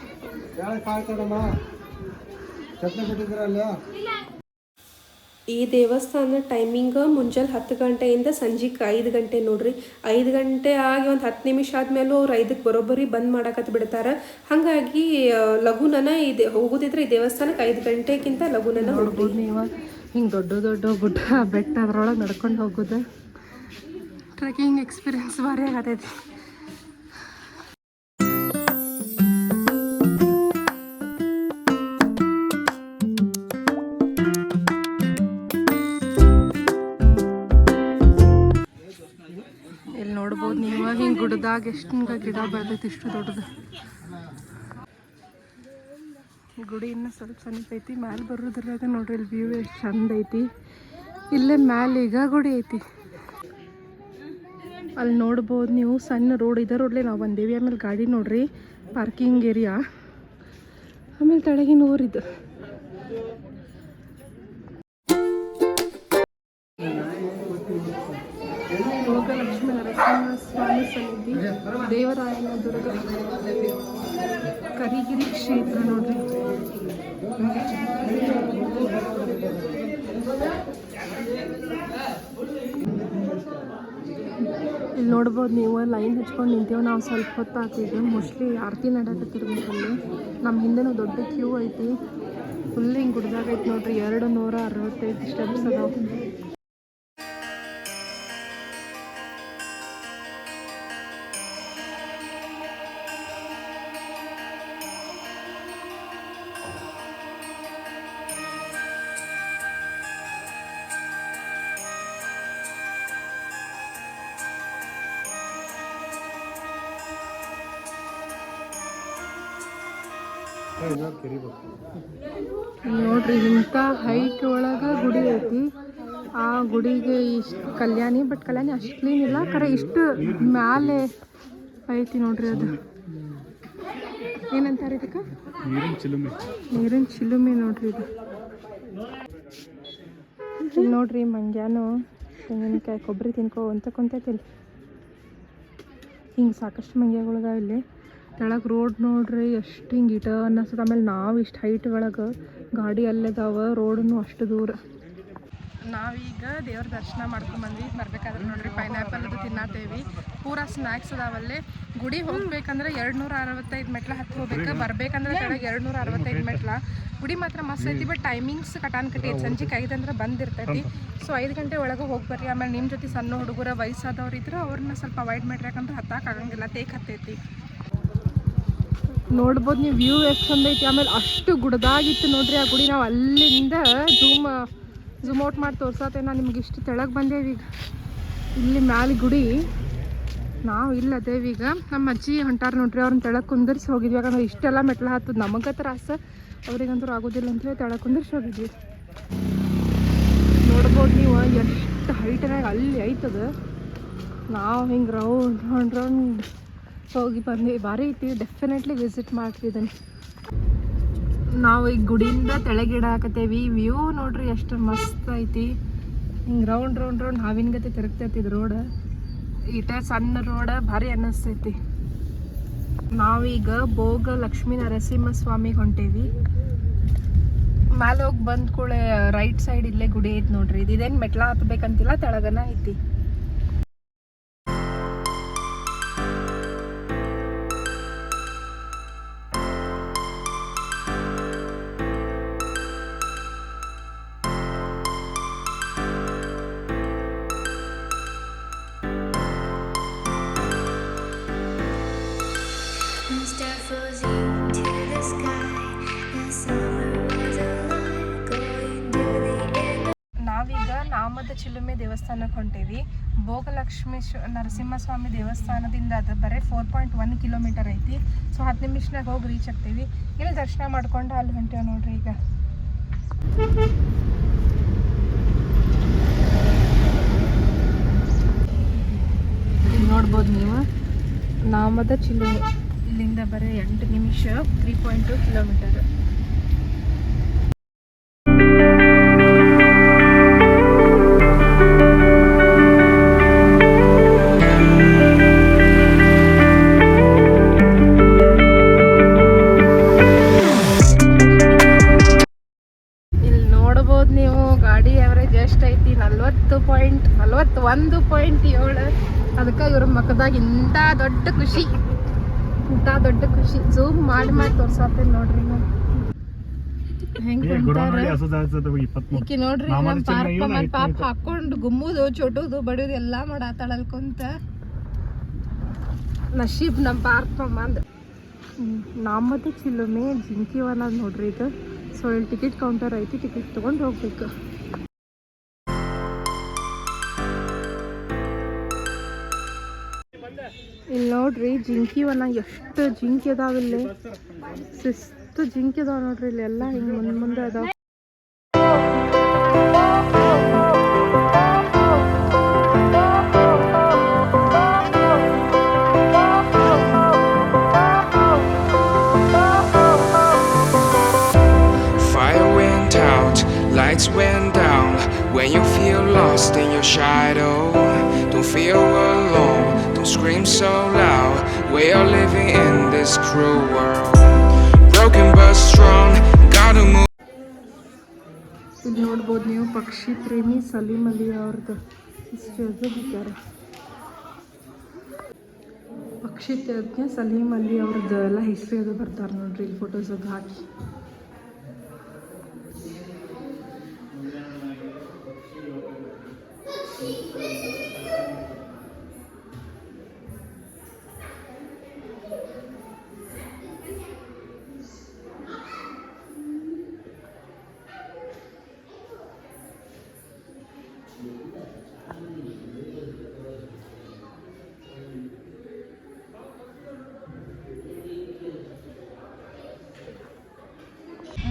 ಈ ದೇವಸ್ಥಾನ ಟೈಮಿಂಗ್ ಮುಂಜಾನೆ 10 ಗಂಟೆಯಿಂದ ಸಂಜೆಗೆ 5 ಗಂಟೆ ನೋಡ್ರಿ. 5 ಗಂಟೆ ಆಗಿ ಒಂದು 10 ನಿಮಿಷ ಆದ್ಮೇಲೂ ಅವ್ರು 5ಕ್ಕೆ ಬರೋಬ್ಬರಿ ಬಂದ್ ಮಾಡಕತ್ ಬಿಡ್ತಾರೆ. ಹಾಗಾಗಿ ಲಘುನನ ಹೋಗೋದಿದ್ರೆ ಈ ದೇವಸ್ಥಾನಕ್ಕೆ 5 ಗಂಟೆಗಿಂತ ಲಘುನನ ಹೋಗ್ಬೋದು. ನೀವು ಹಿಂಗೆ ದೊಡ್ಡ ಗುಡ್ಡ ಬೆಟ್ಟ ಅದ್ರೊಳಗೆ ನಡ್ಕೊಂಡು ಹೋಗೋದು ಟ್ರೆಕಿಂಗ್ ಎಕ್ಸ್ಪೀರಿಯನ್ಸ್ ಭಾರಿ ಆಗತೈತಿ. ಇಲ್ಲಿ ನೋಡ್ಬೋದು ನೀವು ಹಿಂಗೆ ಗುಡ್ಡದಾಗ ಎಷ್ಟು ಗಿಡ ಬೆಳೆದೈತಿ, ಇಷ್ಟು ದೊಡ್ಡದು. ಗುಡಿ ಇನ್ನೂ ಸ್ವಲ್ಪ ಸಮೀಪ ಐತಿ. ಮ್ಯಾಲೆ ಬರೋದ್ರಾಗ ನೋಡ್ರಿ ಇಲ್ಲಿ ವ್ಯೂ ಎಷ್ಟು ಚಂದ ಐತಿ. ಇಲ್ಲೇ ಮ್ಯಾಲೆ ಈಗ ಗುಡಿ ಐತಿ. ಅಲ್ಲಿ ನೋಡ್ಬೋದು ನೀವು ಸಣ್ಣ ರೋಡ್ ಇದೆ. ರೋಡ್ಲಿ ನಾವು ಬಂದೇವಿ. ಆಮೇಲೆ ಗಾಡಿ ನೋಡ್ರಿ ಪಾರ್ಕಿಂಗ್ ಏರಿಯಾ. ಆಮೇಲೆ ತೆಳಗಿನ ಊರಿದ್ದು. ಯೋಗಲಕ್ಷ್ಮಿ ನರಸಿಂಹ ಸ್ವಾಮಿ ಸನ್ನಿಧಿ, ದೇವರಾಯನ ದುರ್ಗ, ಕರಿಗಿರಿ ಕ್ಷೇತ್ರ ನೋಡ್ರಿ. ಇಲ್ಲಿ ನೋಡ್ಬೋದು ನೀವು ಲೈನ್ ಹಚ್ಕೊಂಡು ನಿಂತೇವೆ ನಾವು ಸ್ವಲ್ಪ ಹೊತ್ತಾಗ್ತೀವಿ. ಮೋಸ್ಟ್ಲಿ ಆರತಿ ನಡೆಯಕತ್ತಿರ್ಬೇಕಲ್ಲಿ. ನಮ್ಮ ಹಿಂದೆನೂ ದೊಡ್ಡ ಕ್ಯೂ ಐತಿ. ಫುಲ್ ಹಿಂಗೆ ಗುಡ್ದಾಗೈತಿ ನೋಡ್ರಿ. 265 ಸ್ಟೆಪ್ಸ್ ಅದಾವೆ. ನೋಡ್ರಿ ಇಂಥ ಹೈಟ್ ಒಳಗೆ ಗುಡಿ ಐತಿ. ಆ ಗುಡಿಗೆ ಇಷ್ಟು ಕಲ್ಯಾಣಿ, ಬಟ್ ಕಲ್ಯಾಣಿ ಅಷ್ಟು ಕ್ಲೀನ್ ಇಲ್ಲ ಖರೆ. ಇಷ್ಟು ಮ್ಯಾಲೆ ಐತಿ ನೋಡ್ರಿ. ಅದು ಏನಂತಾರೆ ಇದಕ್ಕೆ? ನೀರಿನ ಚಿಲುಮೆ ನೋಡ್ರಿ ಇದು. ಇಲ್ಲಿ ನೋಡ್ರಿ ಮಂಗ್ಯಾನು ತೆಂಗಿನಕಾಯಿ ಕೊಬ್ಬರಿ ಕುಂತೈತಿಲ್ಲ. ಹಿಂಗೆ ಸಾಕಷ್ಟು ಮಂಗ್ಯಗಳ್ಗ ಇಲ್ಲಿ. ಕೆಳಗೆ ರೋಡ್ ನೋಡ್ರಿ ಎಷ್ಟು ಹಿಂಗೆ ಇಟ ಅನ್ನಿಸ್ತದೆ. ಆಮೇಲೆ ನಾವು ಇಷ್ಟು ಹೈಟ್ ಒಳಗೆ ಗಾಡಿ ಅಲ್ಲಿದಾವ, ರೋಡನ್ನು ಅಷ್ಟು ದೂರ. ನಾವೀಗ ದೇವ್ರ ದರ್ಶನ ಮಾಡ್ಕೊಂಡ್ಬಂದ್ವಿ. ಬರ್ಬೇಕಾದ್ರೆ ನೋಡ್ರಿ ಪೈನಾಪಲ್ ಅದು ತಿನ್ನತ್ತೇವಿ. ಪೂರಾ ಸ್ನ್ಯಾಕ್ಸ್ ಅದಾವಲ್ಲೇ. ಗುಡಿ ಹೋಗ್ಬೇಕಂದ್ರೆ 265 ಮೆಟ್ಲ ಹತ್ತಿ ಹೋಗ್ಬೇಕು. ಬರ್ಬೇಕಂದ್ರೆ ಕೆಳಗೆ 265 ಮೆಟ್ಲ. ಗುಡಿ ಮಾತ್ರ ಮಸ್ತ್ ಐತಿ. ಬಟ್ ಟೈಮಿಂಗ್ಸ್ ಕಟಾನ್ ಕಟ್ಟಿ ಐತಿ. ಸಂಜೆ 5 ಅಂದ್ರೆ ಬಂದಿರ್ತೈತಿ. ಸೊ 5 ಗಂಟೆ ಒಳಗೆ ಹೋಗಿ ಬರ್ರಿ. ಆಮೇಲೆ ನಿಮ್ಮ ಜೊತೆ ಸಣ್ಣ ಹುಡುಗರ ವಯಸ್ಸಾದವ್ರು ಇದ್ರೆ ಅವ್ರನ್ನ ಸ್ವಲ್ಪ ಅವಾಯ್ಡ್ ಮಾಡ್ರಿ. ಯಾಕಂದ್ರೆ ಹತ್ತಕ್ಕಾಗಂಗಿಲ್ಲ, ಹತ್ತೈತಿ. ನೋಡ್ಬೋದು ನೀವು ವ್ಯೂ ಎಷ್ಟು ಚಂದ ಐತಿ. ಆಮೇಲೆ ಅಷ್ಟು ಗುಡ್ದಾಗಿತ್ತು ನೋಡ್ರಿ ಆ ಗುಡಿ. ನಾವು ಅಲ್ಲಿಂದ ಝೂಮ್ ಔಟ್ ಮಾಡಿ ತೋರ್ಸತ್ತೆ. ನಾನು ನಿಮ್ಗೆ ಇಷ್ಟು ತೆಳಗೆ ಬಂದೇವಿ. ಈಗ ಇಲ್ಲಿ ಮ್ಯಾಲೆ ಗುಡಿ, ನಾವು ಇಲ್ಲ ಅದೇವೀಗ. ನಮ್ಮ ಅಜ್ಜಿ ಹೊಂಟಾರ ನೋಡ್ರಿ. ಅವ್ರನ್ನ ತೆಳಗೆ ಕುಂದರ್ಸಿ ಹೋಗಿದ್ವಿ. ಯಾಕಂದ್ರೆ ಇಷ್ಟೆಲ್ಲ ಮೆಟ್ಲ ಹತ್ತದ ನಮಗೆ ತ್ರಾಸ, ಅವ್ರಿಗಂತೂ ಆಗೋದಿಲ್ಲ ಅಂತೇಳಿ ತೆಳಗೆ ಕುಂದರ್ಸಿ ಹೋಗಿದ್ವಿ. ನೋಡ್ಬೋದು ನೀವು ಎಷ್ಟು ಹೈಟ್ನಾಗ ಅಲ್ಲಿ ಐತದ. ನಾವು ಹಿಂಗೆ ರೌಂಡ್ ಹೋಗಿ ಬಂದ್ವಿ. ಭಾರಿ ಐತಿ. ಡೆಫಿನೆಟ್ಲಿ ವಿಸಿಟ್ ಮಾಡ್ತೀವಿ ಇದನ್ನು. ನಾವು ಈಗ ಗುಡಿಯಿಂದ ತೆಳಗಿಡಾಕತ್ತೇವಿ. ವ್ಯೂ ನೋಡ್ರಿ ಎಷ್ಟು ಮಸ್ತ್ ಐತಿ. ಹಿಂಗೆ ರೌಂಡ್ ಹಾವಿನ ಗತೆ ತಿರುಗ್ತೈತಿ ಇದು ರೋಡ್. ಈಟ ಸಣ್ಣ ರೋಡ ಭಾರಿ ಅನ್ನಿಸ್ತೈತಿ. ನಾವೀಗ ಭೋಗ ಲಕ್ಷ್ಮೀ ನರಸಿಂಹ ಸ್ವಾಮಿಗೆ ಹೊಂಟೇವಿ. ಮ್ಯಾಲೆ ಹೋಗಿ ಬಂದ ಕೂಳೆ ರೈಟ್ ಸೈಡ್ ಇಲ್ಲೇ ಗುಡಿ ಐತಿ ನೋಡ್ರಿ. ಇದೇನು ಮೆಟ್ಲ ಹತ್ಬೇಕಂತಿಲ್ಲ, ತೆಳಗನ ಐತಿ. ನಾವೀಗ ನಾಮದ ಚಿಲುಮೆ ದೇವಸ್ಥಾನಕ್ಕೆ ಹೊಂಟೇವಿ. ಭೋಗಲಕ್ಷ್ಮಿ ನರಸಿಂಹಸ್ವಾಮಿ ದೇವಸ್ಥಾನದಿಂದ ಅದು ಬರೀ 4.1 ಕಿಲೋಮೀಟರ್ ಐತಿ. ಸೊ 10 ನಿಮಿಷನಾಗ ಹೋಗಿ ರೀಚ್ ಆಗ್ತೀವಿ. ಇಲ್ಲಿ ದರ್ಶನ ಮಾಡ್ಕೊಂಡು ಅಲ್ಲಿ ಹೊಂಟೇವೆ ನೋಡ್ರಿ. ಈಗ ಇಲ್ಲಿ ನೋಡ್ಬೋದು ನೀವು ನಾಮದ ಚಿಲುಮೆ. ಇಲ್ಲಿಂದ ಬರೀ 8 ನಿಮಿಷ, 3.2 ಕಿಲೋಮೀಟರ್. ಇಲ್ಲಿ ನೋಡ್ಬೋದು ನೀವು ಗಾಡಿ ಆವ್ರೇಜ್ ಎಷ್ಟು ಐತಿ? 41.7. ಅದಕ್ಕೆ ಇವ್ರ ಮಕ್ಕದಾಗ ಇಂಥ ದೊಡ್ಡ ಖುಷಿ. ಝೂಮ್ ಮಾಡಿ ತೋರ್ಸಾತೇನೆ ನೋಡ್ರಿ. ಹೆಂಗ್ ಈಕಿ ನೋಡ್ರಿ ನಮ್ಮ ಪಾಪ ಹಾಕೊಂಡು ಗುಮ್ಮುದು, ಚೊಟುದು, ಬಡಿಯೋದು ಎಲ್ಲ ಮಾಡಾತಾಳಲ್ ಕುಂತ. ನಶೀಬ್ ನಮ್ಮ ಪಾರ್ಪಮ್ಮ ಅಂದ. ನಾಮದ ಚಿಲುಮೆ ಜಿಂಕಿವನ ನೋಡ್ರಿ ಇದು. ಸೊ ಇಲ್ಲಿ ಟಿಕೆಟ್ ಕೌಂಟರ್ ಐತಿ. ಟಿಕೆಟ್ ತೊಗೊಂಡು ಹೋಗ್ಬೇಕು. ಇಲ್ಲಿ ನೋಡ್ರಿ ಜಿಂಕಿವನ ಎಷ್ಟು ಜಿಂಕಿ ಅದಾವ. ಇಲ್ಲಿ ಶಿಸ್ತು ಜಿಂಕಿ ಅದಾವ ನೋಡ್ರಿ. ಇಲ್ಲಿ ಎಲ್ಲ ಹಿಂಗೆ ಮುಂದೆ ಅದಾವ. Fire went out, lights went down. When you feel lost in your shadow, don't feel alone, don't scream so loud. We are living in this cruel world, broken but strong, gotta move. ಇಲ್ಲಿ ನೋಡ್ಬೋದು ನೀವು ಪಕ್ಷಿ ಪ್ರೇಮಿ ಸಲೀಮ್ ಅಲಿ ಅವ್ರದ್ದು ಇಷ್ಟು ಹಾಕ್ಯಾರ. ಪಕ್ಷಿ ತಜ್ಞ ಸಲೀಂ ಅಲಿ ಅವ್ರದ್ದು ಎಲ್ಲ ಹಿಸ್ಟ್ರಿ ಅದು ಬರ್ತಾರೆ ನೋಡ್ರಿ ಇಲ್ಲಿ ಫೋಟೋಸ್ ಅದು ಹಾಕಿ.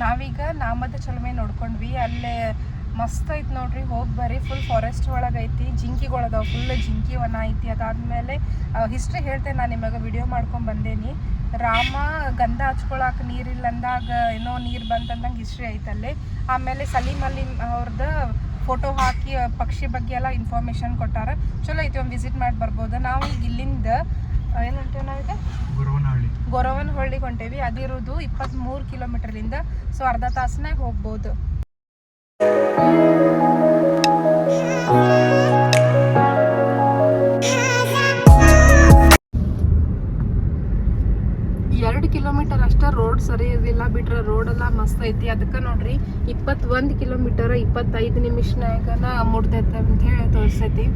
ನಾವೀಗ ನಾಮದ ಚಲುಮೆ ನೋಡ್ಕೊಂಡ್ವಿ. ಅಲ್ಲೇ ಮಸ್ತ್ ಐತಿ ನೋಡ್ರಿ, ಹೋಗಿ ಬರ್ರಿ. ಫುಲ್ ಫಾರೆಸ್ಟ್ ಒಳಗೆ ಐತಿ, ಜಿಂಕಿಗಳು ಅದಾವೆ, ಫುಲ್ ಜಿಂಕಿ ವನ ಐತಿ. ಅದಾದಮೇಲೆ ಹಿಸ್ಟ್ರಿ ಹೇಳ್ತೇನೆ, ನಾನು ನಿಮಗೆ ವಿಡಿಯೋ ಮಾಡ್ಕೊಂಡು ಬಂದೇನಿ. ರಾಮ ಗಂಧ ಹಚ್ಕೊಳಕ್ಕೆ ನೀರಿಲ್ಲ ಅಂದಾಗ ಏನೋ ನೀರು ಬಂತಂದಂಗೆ ಹಿಸ್ಟ್ರಿ ಐತಲ್ಲಿ. ಆಮೇಲೆ ಸಲೀಂ ಅಲಿ ಅವ್ರದ್ದು ಫೋಟೋ ಹಾಕಿ ಪಕ್ಷಿ ಬಗ್ಗೆ ಎಲ್ಲ ಇನ್ಫಾರ್ಮೇಷನ್ ಕೊಟ್ಟಾರ. ಚಲೋ ಐತಿ, ಒಂದು ವಿಸಿಟ್ ಮಾಡಿ ಬರ್ಬೋದು. ನಾವು ಈಗ ಇಲ್ಲಿಂದ ಏನು ಹೊಂಟೇವಿ, ನಾವೀಗ ಗೊರವನಹಳ್ಳಿಗೆ ಹೊಂಟೇವಿ. ಅದಿರೋದು 23 ಕಿಲೋಮೀಟರ್ಲಿಂದ, ಸೊ ಅರ್ಧ ತಾಸನಾಗ ಹೋಗ್ಬೋದು. ಕಿಲೋಮೀಟರ್ ಅಷ್ಟೇ ರೋಡ್ ಸರಿ ಇರಲಿಲ್ಲ, ಬಿಟ್ರೆ ರೋಡೆಲ್ಲ ಮಸ್ತ್ ಐತಿ. ಅದಕ್ಕೆ ನೋಡ್ರಿ 21 ಕಿಲೋಮೀಟರ್ 25 ನಿಮಿಷನಾಗನ ಮುಟ್ತೈತೆ ಅಂತ ಹೇಳಿ ತೋರಿಸೈತಿ.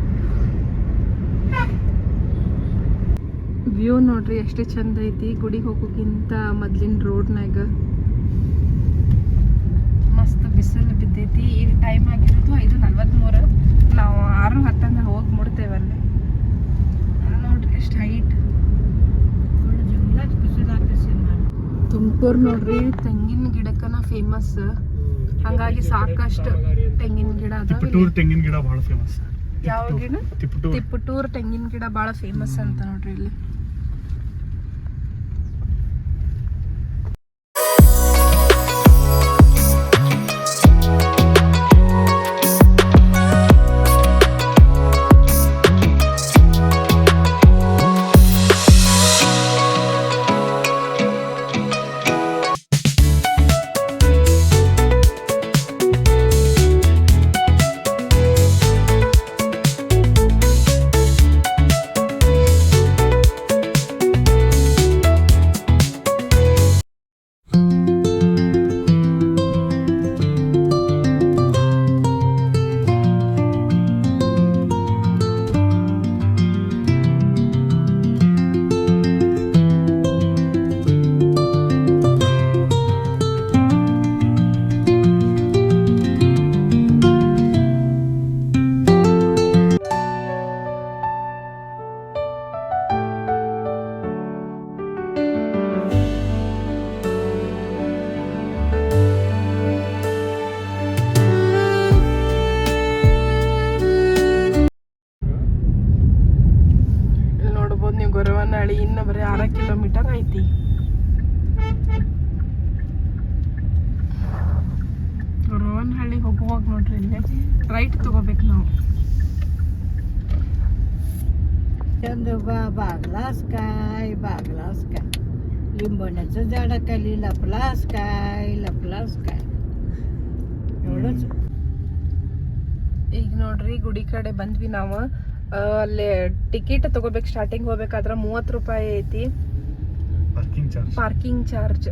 ವ್ಯೂ ನೋಡ್ರಿ ಎಷ್ಟೇ ಚಂದ ಐತಿ. ಗುಡಿಗೆ ಹೋಗೋಕ್ಕಿಂತ ಮೊದ್ಲಿನ ರೋಡ್ನಾಗ ಮಸ್ತ್ ಬಿಸಿಲು ಬಿದ್ದೈತಿ. ಈಗ ಟೈಮ್ ಆಗಿರೋದು 5:43. ನಾವು 6:10 ಹೋಗಿ ಮುಡ್ತೇವಲ್ಲಿ. ನೋಡ್ರಿ ಎಷ್ಟು ಹೈಟ್. ತುಮಕೂರು ನೋಡ್ರಿ ತೆಂಗಿನ ಗಿಡಕ್ಕನ ಫೇಮಸ್, ಹಂಗಾಗಿ ಸಾಕಷ್ಟು ತೆಂಗಿನ ಗಿಡ ಅದಾವ. ತೆಂಗಿನ ಗಿಡ ಬಹಳ ಫೇಮಸ್. ಯಾವ ಗಿಡ? ತಿಪ್ಪಟೂರು ತೆಂಗಿನ ಗಿಡ ಭಾಳ ಫೇಮಸ್ ಅಂತ ನೋಡ್ರಿ ಇಲ್ಲಿ. ಗೊರವನಹಳ್ಳಿ ಇನ್ನು ಬರೀ 6 ಕಿಲೋಮೀಟರ್ ಐತಿ. ಗೊರವನಹಳ್ಳಿಗೆ ಹೋಗುವಾಗ ನೋಡ್ರಿ ಇಲ್ಲಿ ರೈಟ್ ತಗೋಬೇಕು ನಾವು. चंदोबा बागलास काय लिंबोण्याचं झाडाखाली लपलास काय एवढंच. ಈಗ ನೋಡ್ರಿ ಗುಡಿ ಕಡೆ ಬಂದ್ವಿ ನಾವು. ಅಲ್ಲಿ ಟಿಕೆಟ್ ತಗೋಬೇಕು. ಸ್ಟಾರ್ಟಿಂಗ್ ಹೋಗ್ಬೇಕಾದ್ರೆ 30 ರೂಪಾಯಿ ಐತಿ ಪಾರ್ಕಿಂಗ್ ಚಾರ್ಜ್.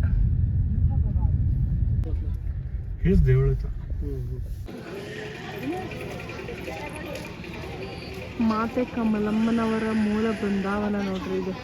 ಮಾತೆ ಕಮಲಮ್ಮನವರ ಮೂಲ ಬೃಂದಾವನ ನೋಡ್ರಿ ಇದು.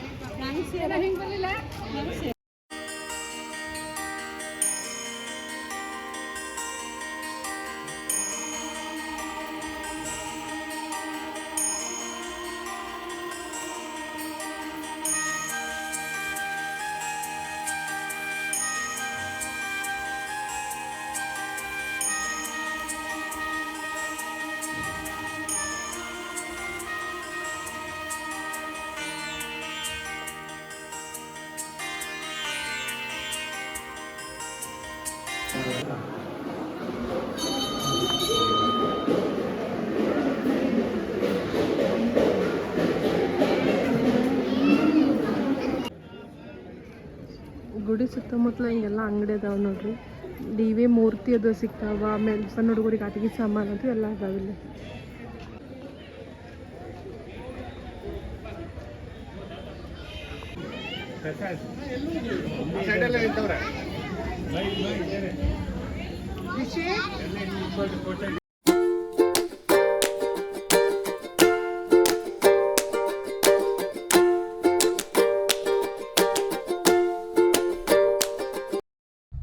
ಗುಡಿ ಸುತ್ತಮುತ್ತಲ ಹಿಂಗೆಲ್ಲ ಅಂಗಡಿ ಅದಾವ ನೋಡ್ರಿ. ಡಿವಿ ಮೂರ್ತಿ ಅದು ಸಿಗ್ತಾವ. ಆಮೇಲೆ ಸಣ್ಣ ಹುಡುಗರಿಗೆ ಆಟಿಕೆ ಸಾಮಾನು ಅದು ಎಲ್ಲ ಅದಾವಿಲ್ಲ.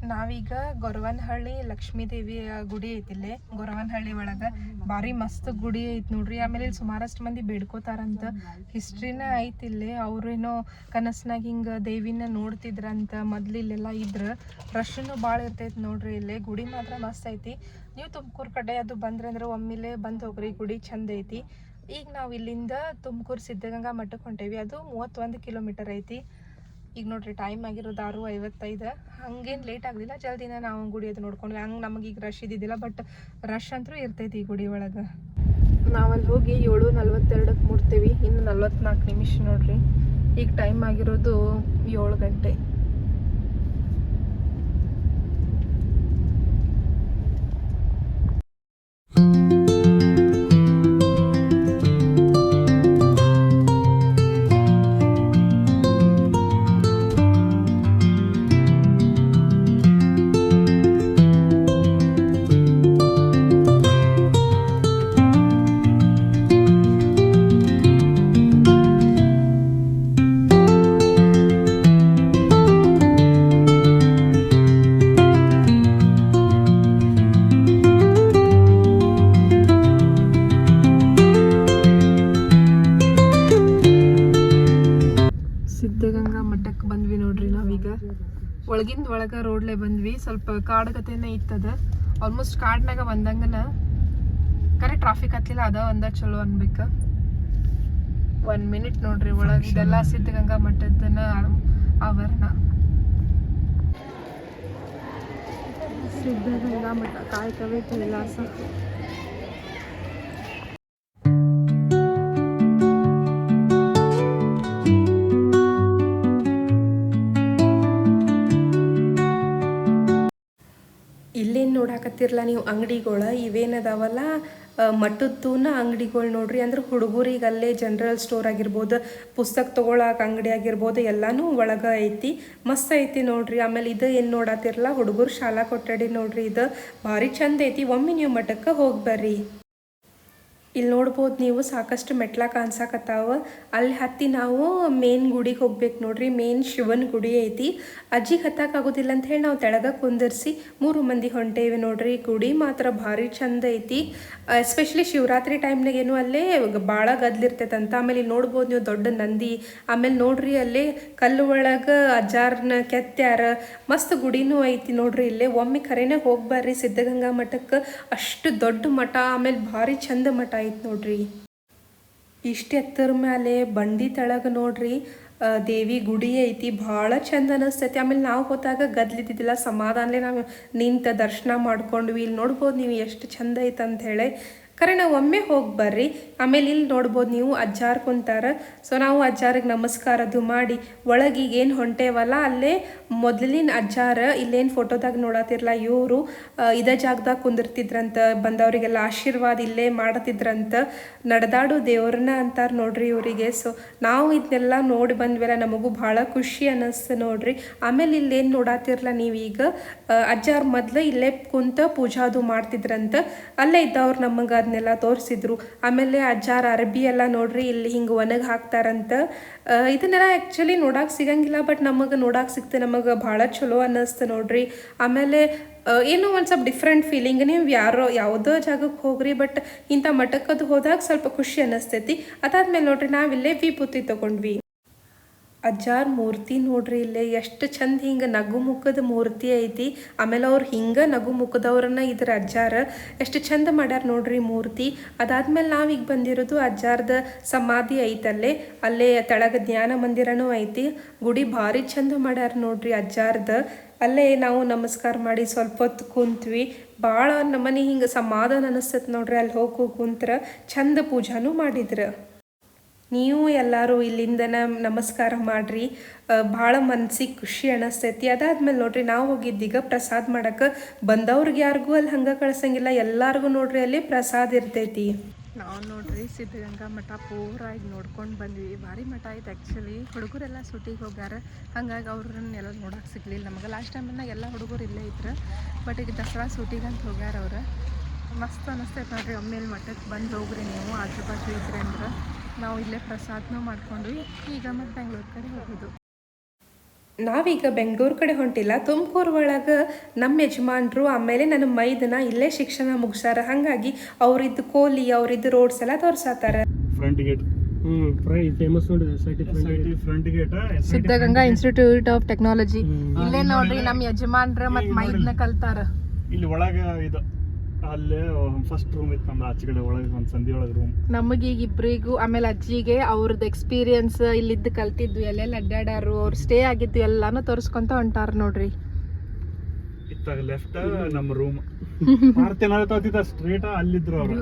ನಾವೀಗ ಗೊರವನಹಳ್ಳಿ ಲಕ್ಷ್ಮೀ ದೇವಿಯ ಗುಡಿ ಐತಿಲ್ಲೇ ಗೊರವನಹಳ್ಳಿ ಒಳಗೆ ಭಾರಿ ಮಸ್ತ್ ಗುಡಿ ಐತಿ ನೋಡ್ರಿ. ಆಮೇಲೆ ಇಲ್ಲಿ ಸುಮಾರಷ್ಟು ಮಂದಿ ಬೇಡ್ಕೋತಾರಂತ, ಹಿಸ್ಟ್ರಿನ ಐತಿಲ್ಲೇ. ಅವ್ರೇನೋ ಕನಸ್ನಾಗ ಹಿಂಗೆ ದೇವಿನ ನೋಡ್ತಿದ್ರಂತ ಮೊದ್ಲು ಇಲ್ಲೆಲ್ಲ ಇದ್ರ. ರಶ್ನು ಭಾಳ ಇರ್ತೈತಿ ನೋಡ್ರಿ ಇಲ್ಲೇ. ಗುಡಿ ಮಾತ್ರ ಮಸ್ತ್ ಐತಿ. ನೀವು ತುಮಕೂರು ಕಡೆ ಅದು ಬಂದ್ರೆ ಅಂದ್ರೆ ಒಮ್ಮಿಲೆ ಬಂದು ಹೋಗ್ರಿ, ಗುಡಿ ಚಂದ ಐತಿ. ಈಗ ನಾವು ಇಲ್ಲಿಂದ ತುಮಕೂರು ಸಿದ್ಧಗಂಗಾ ಮಠಕ್ಕೆ ಹೊಂಟೇವಿ. ಅದು 31 ಕಿಲೋಮೀಟರ್ ಐತಿ. ಈಗ ನೋಡ್ರಿ ಟೈಮ್ ಆಗಿರೋದು 6:55. ಹಂಗೇನು ಲೇಟ್ ಆಗಲಿಲ್ಲ, ಜಲ್ದಿನ ನಾವು ಗುಡಿ ಅದು ನೋಡ್ಕೊಂಡ್ವಿ. ಹಂಗೆ ನಮಗೆ ಈಗ ರಶ್ ಇದ್ದಿದ್ದಿಲ್ಲ, ಬಟ್ ರಶ್ ಅಂತೂ ಇರ್ತೈತಿ ಈ ಗುಡಿ ಒಳಗೆ. ನಾವಲ್ಲಿ ಹೋಗಿ 7:42ಕ್ಕೆ ಮುಟ್ತೀವಿ. ಇನ್ನು 44 ನಿಮಿಷ ನೋಡ್ರಿ. ಈಗ ಟೈಮ್ ಆಗಿರೋದು 7 ಗಂಟೆ. ಸಿದ್ಧಗಂಗಾ ಮಠಕ್ಕೆ ಬಂದ್ವಿ ನೋಡ್ರಿ. ನಾವೀಗ ಒಳಗಿಂದ ಒಳಗೆ ರೋಡ್ಲೆ ಬಂದ್ವಿ. ಸ್ವಲ್ಪ ಕಾಡ್ಗತೆನೇ ಇತ್ತದ, ಆಲ್ಮೋಸ್ಟ್ ಕಾಡ್ನಾಗ ಬಂದಂಗನ. ಕರೆ ಟ್ರಾಫಿಕ್ ಹತ್ತಲಿಲ್ಲ, ಅದ ಒಂದ ಚಲೋ ಅನ್ಬೇಕು. 1 ಮಿನಿಟ್ ನೋಡ್ರಿ ಒಳಗೆ. ಇದೆಲ್ಲ ಸಿದ್ಧಗಂಗಾ ಮಠದನ ಆವರಣ. ಸಿದ್ಧಗಂಗಾ ಮಠ ಕಾಯಕವೇ ಕೈಲಾಸ. ಇಲ್ಲೇನು ನೋಡಾಕತ್ತಿರಲ್ಲ ನೀವು ಅಂಗಡಿಗಳು, ಇವೇನದಾವಲ್ಲ ಮಠದ್ದೂನ ಅಂಗಡಿಗಳು ನೋಡ್ರಿ. ಅಂದ್ರೆ ಹುಡುಗರಿಗೆ ಅಲ್ಲೇ ಜನರಲ್ ಸ್ಟೋರ್ ಆಗಿರ್ಬೋದು, ಪುಸ್ತಕ ತೊಗೊಳಕ್ಕೆ ಅಂಗಡಿ ಆಗಿರ್ಬೋದು, ಎಲ್ಲನೂ ಒಳಗೆ ಐತಿ. ಮಸ್ತ್ ಐತಿ ನೋಡ್ರಿ. ಆಮೇಲೆ ಇದು ಏನು ನೋಡಾತಿರಲ್ಲ ಹುಡುಗರು ಶಾಲಾ ಕೊಠಡಿ ನೋಡ್ರಿ. ಇದು ಭಾರಿ ಚಂದ ಐತಿ. ಒಮ್ಮೆ ನೀವು ಮಠಕ್ಕೆ ಹೋಗಿ ಬರ್ರಿ. ಇಲ್ಲಿ ನೋಡ್ಬೋದು ನೀವು ಸಾಕಷ್ಟು ಮೆಟ್ಲ ಕಾಣಿಸಾಕತ್ತಾವ. ಅಲ್ಲಿ ಹತ್ತಿ ನಾವು ಮೇನ್ ಗುಡಿಗೆ ಹೋಗ್ಬೇಕು ನೋಡ್ರಿ. ಮೇನ್ ಶಿವನ ಗುಡಿ ಐತಿ. ಅಜ್ಜಿಗೆ ಹತ್ತಕ್ಕಾಗೋದಿಲ್ಲ ಅಂತ ಹೇಳಿ ನಾವು ತೆಳಗ ಕುಂದರ್ಸಿ 3 ಮಂದಿ ಹೊಂಟೇವಿ ನೋಡ್ರಿ. ಗುಡಿ ಮಾತ್ರ ಭಾರಿ ಚಂದ ಐತಿ. ಎಸ್ಪೆಷಲಿ ಶಿವರಾತ್ರಿ ಟೈಮ್ನಾಗ ಏನು ಅಲ್ಲೇ ಭಾಳ ಗದ್ಲಿರ್ತೈತಂತ. ಆಮೇಲೆ ಇಲ್ಲಿ ನೋಡ್ಬೋದು ನೀವು ದೊಡ್ಡ ನಂದಿ. ಆಮೇಲೆ ನೋಡ್ರಿ ಅಲ್ಲೇ ಕಲ್ಲು ಒಳಗೆ ಅಜ್ಜಾರನ್ನ ಕೆತ್ತ್ಯಾರ. ಮಸ್ತ್ ಗುಡಿನೂ ಐತಿ ನೋಡ್ರಿ ಇಲ್ಲೇ. ಒಮ್ಮೆ ಖರೇನೆ ಹೋಗಿ ಬರ್ರಿ ಸಿದ್ಧಗಂಗಾ ಮಠಕ್ಕೆ. ಅಷ್ಟು ದೊಡ್ಡ ಮಠ, ಆಮೇಲೆ ಭಾರಿ ಚಂದ ಮಠ ಐತಿ ನೋಡ್ರಿ. ಇಷ್ಟು ಎತ್ತರ ಮೇಲೆ ಬಂಡಿ ತೆಳಗ ನೋಡ್ರಿ ದೇವಿ ಗುಡಿ ಐತಿ. ಭಾಳ ಚಂದ ಅನಿಸ್ತೈತಿ. ಆಮೇಲೆ ನಾವು ಹೋದಾಗ ಗದ್ಲಿದ್ದಿದ್ದಿಲ್ಲ, ಸಮಾಧಾನಲೇ ನಾವು ನಿಂತ ದರ್ಶನ ಮಾಡ್ಕೊಂಡ್ವಿ. ಇಲ್ಲಿ ನೋಡ್ಬೋದು ನೀವು ಎಷ್ಟು ಚಂದ ಐತೆ ಅಂತ ಹೇಳಿ. ಕರೆ ನಾವು ಒಮ್ಮೆ ಹೋಗಿ ಬರ್ರಿ. ಆಮೇಲೆ ಇಲ್ಲಿ ನೋಡ್ಬೋದು ನೀವು ಅಜ್ಜಾರ್ ಕುಂತಾರ. ಸೊ ನಾವು ಅಜ್ಜಾರಿಗೆ ನಮಸ್ಕಾರದು ಮಾಡಿ ಒಳಗೆ ಈಗೇನು ಹೊಂಟೇವಲ್ಲ ಅಲ್ಲೇ ಮೊದಲಿನ ಅಜ್ಜಾರ ಇಲ್ಲೇನು ಫೋಟೋದಾಗ ನೋಡತ್ತಿರಲ್ಲ ಇವರು ಇದೇ ಜಾಗದಾಗ ಕುಂದಿರ್ತಿದ್ರಂತ. ಬಂದವರಿಗೆಲ್ಲ ಆಶೀರ್ವಾದ ಇಲ್ಲೇ ಮಾಡತಿದ್ರಂತ. ನಡೆದಾಡು ದೇವ್ರನ್ನ ಅಂತಾರೆ ನೋಡ್ರಿ ಇವರಿಗೆ. ಸೊ ನಾವು ಇದನ್ನೆಲ್ಲ ನೋಡಿ ಬಂದ್ವಲ್ಲ, ನಮಗೂ ಭಾಳ ಖುಷಿ ಅನ್ನಿಸ್ತು ನೋಡ್ರಿ. ಆಮೇಲೆ ಇಲ್ಲೇನು ನೋಡತ್ತಿರಲ್ಲ ನೀವೀಗ ಅಜ್ಜಾರ ಮೊದಲು ಇಲ್ಲೇ ಕುಂತ ಪೂಜಾದು ಮಾಡ್ತಿದ್ರಂತ. ಅಲ್ಲೇ ಇದ್ದವ್ರು ನಮಗೆ ಅದನ್ನೆಲ್ಲ ತೋರಿಸಿದ್ರು. ಆಮೇಲೆ ಅಜ್ಜಾರ ಅರ್ಬಿ ಎಲ್ಲ ನೋಡ್ರಿ ಇಲ್ಲಿ ಹಿಂಗೆ ಒಣಗಿ ಹಾಕ್ತಾರಂತ. ಇದನ್ನೆಲ್ಲ ಆ್ಯಕ್ಚುಲಿ ನೋಡಕ್ಕೆ ಸಿಗಂಗಿಲ್ಲ, ಬಟ್ ನಮಗೆ ನೋಡಕ್ಕೆ ಸಿಕ್ತು. ನಮಗೆ ಭಾಳ ಚಲೋ ಅನ್ನಿಸ್ತು ನೋಡ್ರಿ. ಆಮೇಲೆ ಏನೋ ಒಂದು ಸ್ವಲ್ಪ ಡಿಫ್ರೆಂಟ್ ಫೀಲಿಂಗ್. ನೀವು ಯಾವುದೋ ಜಾಗಕ್ಕೆ ಹೋಗ್ರಿ, ಬಟ್ ಇಂಥ ಮಠಕ್ಕದು ಹೋದಾಗ ಸ್ವಲ್ಪ ಖುಷಿ ಅನ್ನಿಸ್ತೈತಿ. ಅದಾದ್ಮೇಲೆ ನೋಡ್ರಿ ನಾವಿಲ್ಲೇ ವಿಭೂತಿ ತೊಗೊಂಡ್ವಿ. ಅಜ್ಜಾರ ಮೂರ್ತಿ ನೋಡ್ರಿ ಇಲ್ಲೇ ಎಷ್ಟು ಚಂದ ಹಿಂಗೆ ನಗು ಮುಖದ ಮೂರ್ತಿ ಐತಿ. ಆಮೇಲೆ ಅವ್ರು ಹಿಂಗೆ ನಗು ಮುಖದವ್ರನ್ನ ಇದ್ರ ಅಜ್ಜಾರ ಎಷ್ಟು ಚಂದ ಮಾಡ್ಯಾರ ನೋಡ್ರಿ ಮೂರ್ತಿ. ಅದಾದ್ಮೇಲೆ ನಾವೀಗ ಬಂದಿರೋದು ಅಜ್ಜಾರ್ದ ಸಮಾಧಿ ಐತಲ್ಲೇ. ಅಲ್ಲೇ ತೆಳಗ ಜ್ಞಾನ ಮಂದಿರನೂ ಐತಿ. ಗುಡಿ ಭಾರಿ ಚಂದ ಮಾಡ್ಯಾರ ನೋಡ್ರಿ ಅಜ್ಜಾರ್ದ. ಅಲ್ಲೇ ನಾವು ನಮಸ್ಕಾರ ಮಾಡಿ ಸ್ವಲ್ಪ ಹೊತ್ತು ಕುಂತ್ವಿ. ಭಾಳ ನಮ್ಮನೆ ಹಿಂಗೆ ಸಮಾಧಾನ ಅನಿಸ್ತೈತೆ ನೋಡ್ರಿ. ಅಲ್ಲಿ ಹೋಗಿ ಕುಂತ್ರ ಚಂದ ಪೂಜಾನೂ ಮಾಡಿದ್ರು. ನೀವು ಎಲ್ಲರೂ ಇಲ್ಲಿಂದನ ನಮಸ್ಕಾರ ಮಾಡಿರಿ. ಭಾಳ ಮನ್ಸಿಗೆ ಖುಷಿ ಅನ್ನಿಸ್ತೈತಿ. ಅದಾದ್ಮೇಲೆ ನೋಡ್ರಿ ನಾವು ಹೋಗಿದ್ದೀಗ ಪ್ರಸಾದ ಮಾಡಕ್ಕೆ. ಬಂದವ್ರಿಗೆ ಯಾರಿಗೂ ಅಲ್ಲಿ ಹಂಗೆ ಕಳ್ಸಂಗಿಲ್ಲ, ಎಲ್ಲರಿಗೂ ನೋಡ್ರಿ ಅಲ್ಲಿ ಪ್ರಸಾದ ಇರ್ತೈತಿ. ನಾವು ನೋಡ್ರಿ ಸಿದ್ಧಗಂಗಾ ಮಠ ಪೂರಾಗಿ ನೋಡ್ಕೊಂಡು ಬಂದ್ವಿ. ಭಾರಿ ಮಠ ಐತೆ ಆ್ಯಕ್ಚುಲಿ. ಹುಡುಗರೆಲ್ಲ ಸುಟಿಗೆ ಹೋಗ್ಯಾರ, ಹಾಗಾಗಿ ಅವ್ರನ್ನೆಲ್ಲ ನೋಡೋಕೆ ಸಿಗಲಿಲ್ಲ ನಮಗೆ. ಲಾಸ್ಟ್ ಟೈಮ್ನಾಗ ಎಲ್ಲ ಹುಡುಗರು ಇಲ್ಲೇ ಇದ್ರು, ಬಟ್ ಈಗ ದಸರಾ ಸುಟಿಗೆ ಅಂತ ಹೋಗ್ಯಾರ ಅವ್ರು. ಮಸ್ತ್ ಅನ್ನಿಸ್ತೈತೆ ನೋಡ್ರಿ. ಒಮ್ಮೆಲೆ ಮಠಕ್ಕೆ ಬಂದು ಹೋಗ್ರಿ ನೀವು, ಆಜು ಬಾಜು ಇದ್ರಿ ಅಂದ್ರೆ. ನಾವು ಇಲ್ಲೇ ಪ್ರಸಾದನೂ ಮಾಡ್ಕೊಂಡ್ವಿ. ಈಗ ಮತ್ತು ಬೆಂಗ್ಳೂರು ಕಡೆ ಹೋಗೋದು. ನಾವೀಗ ಬೆಂಗಳೂರು ಕಡೆ ಹೊಂಟಿಲ್ಲ, ತುಮಕೂರು ಒಳಗೆ ನಮ್ಮ ಯಜಮಾನ್ರು ಆಮೇಲೆ ನನ್ನ ಮೈದನ ಇಲ್ಲೇ ಶಿಕ್ಷಣ ಮುಗಿಸಾರ. ಹಾಗಾಗಿ ಅವ್ರಿದ್ದು ಕೋಲಿ, ಅವ್ರಿದ್ದು ರೋಡ್ಸ್ ಎಲ್ಲ ತೋರ್ಸಾತಾರ. ಫ್ರಂಟ್ ಗೇಟ್ ಫೇಮಸ್ ನೋಡಿ front gate Siddaganga institute of technology. ಇಲ್ಲೇ ನೋಡ್ರಿ ನಮ್ಮ ಯಜಮಾನ್ರ ಮತ್ತು ಮೈದನ ಕಲ್ತಾರ. ಇಲ್ಲಿ ಒಳಗ ಇದು ಅಲ್ಲೇ ಫಸ್ಟ್ ರೂಮ್ ಇತ್ತು ನಮ್ದು, ಆಚೆ ಕಡೆ ಒಳಗೆ ಒಂದು ಸಂಧಿ ಒಳಗೆ ರೂಮ್. ನಮಗೀಗ ಇಬ್ಬರಿಗೂ ಆಮೇಲೆ ಅಜ್ಜಿಗೆ ಅವ್ರದ್ದು ಎಕ್ಸ್ಪೀರಿಯನ್ಸ್, ಇಲ್ಲಿದ್ದು ಕಲ್ತಿದ್ದು, ಎಲ್ಲೆಲ್ಲ ಅಡ್ಡಾಡಾರು, ಅವ್ರು ಸ್ಟೇ ಆಗಿದ್ದು ಎಲ್ಲಾನು ತೋರಿಸ್ಕೊಂತ ಹೊಂಟಾರ ನೋಡ್ರಿ. ಇತ್ತಾಗ ಲೆಫ್ಟ್ ನಮ್ಮ ರೂಮ್. ಮಾರ್ತೇನಾಗ್ತಿದ್ದ ಸ್ಟ್ರೇಟ್ ಅಲ್ಲಿದ್ರು ಅವರು.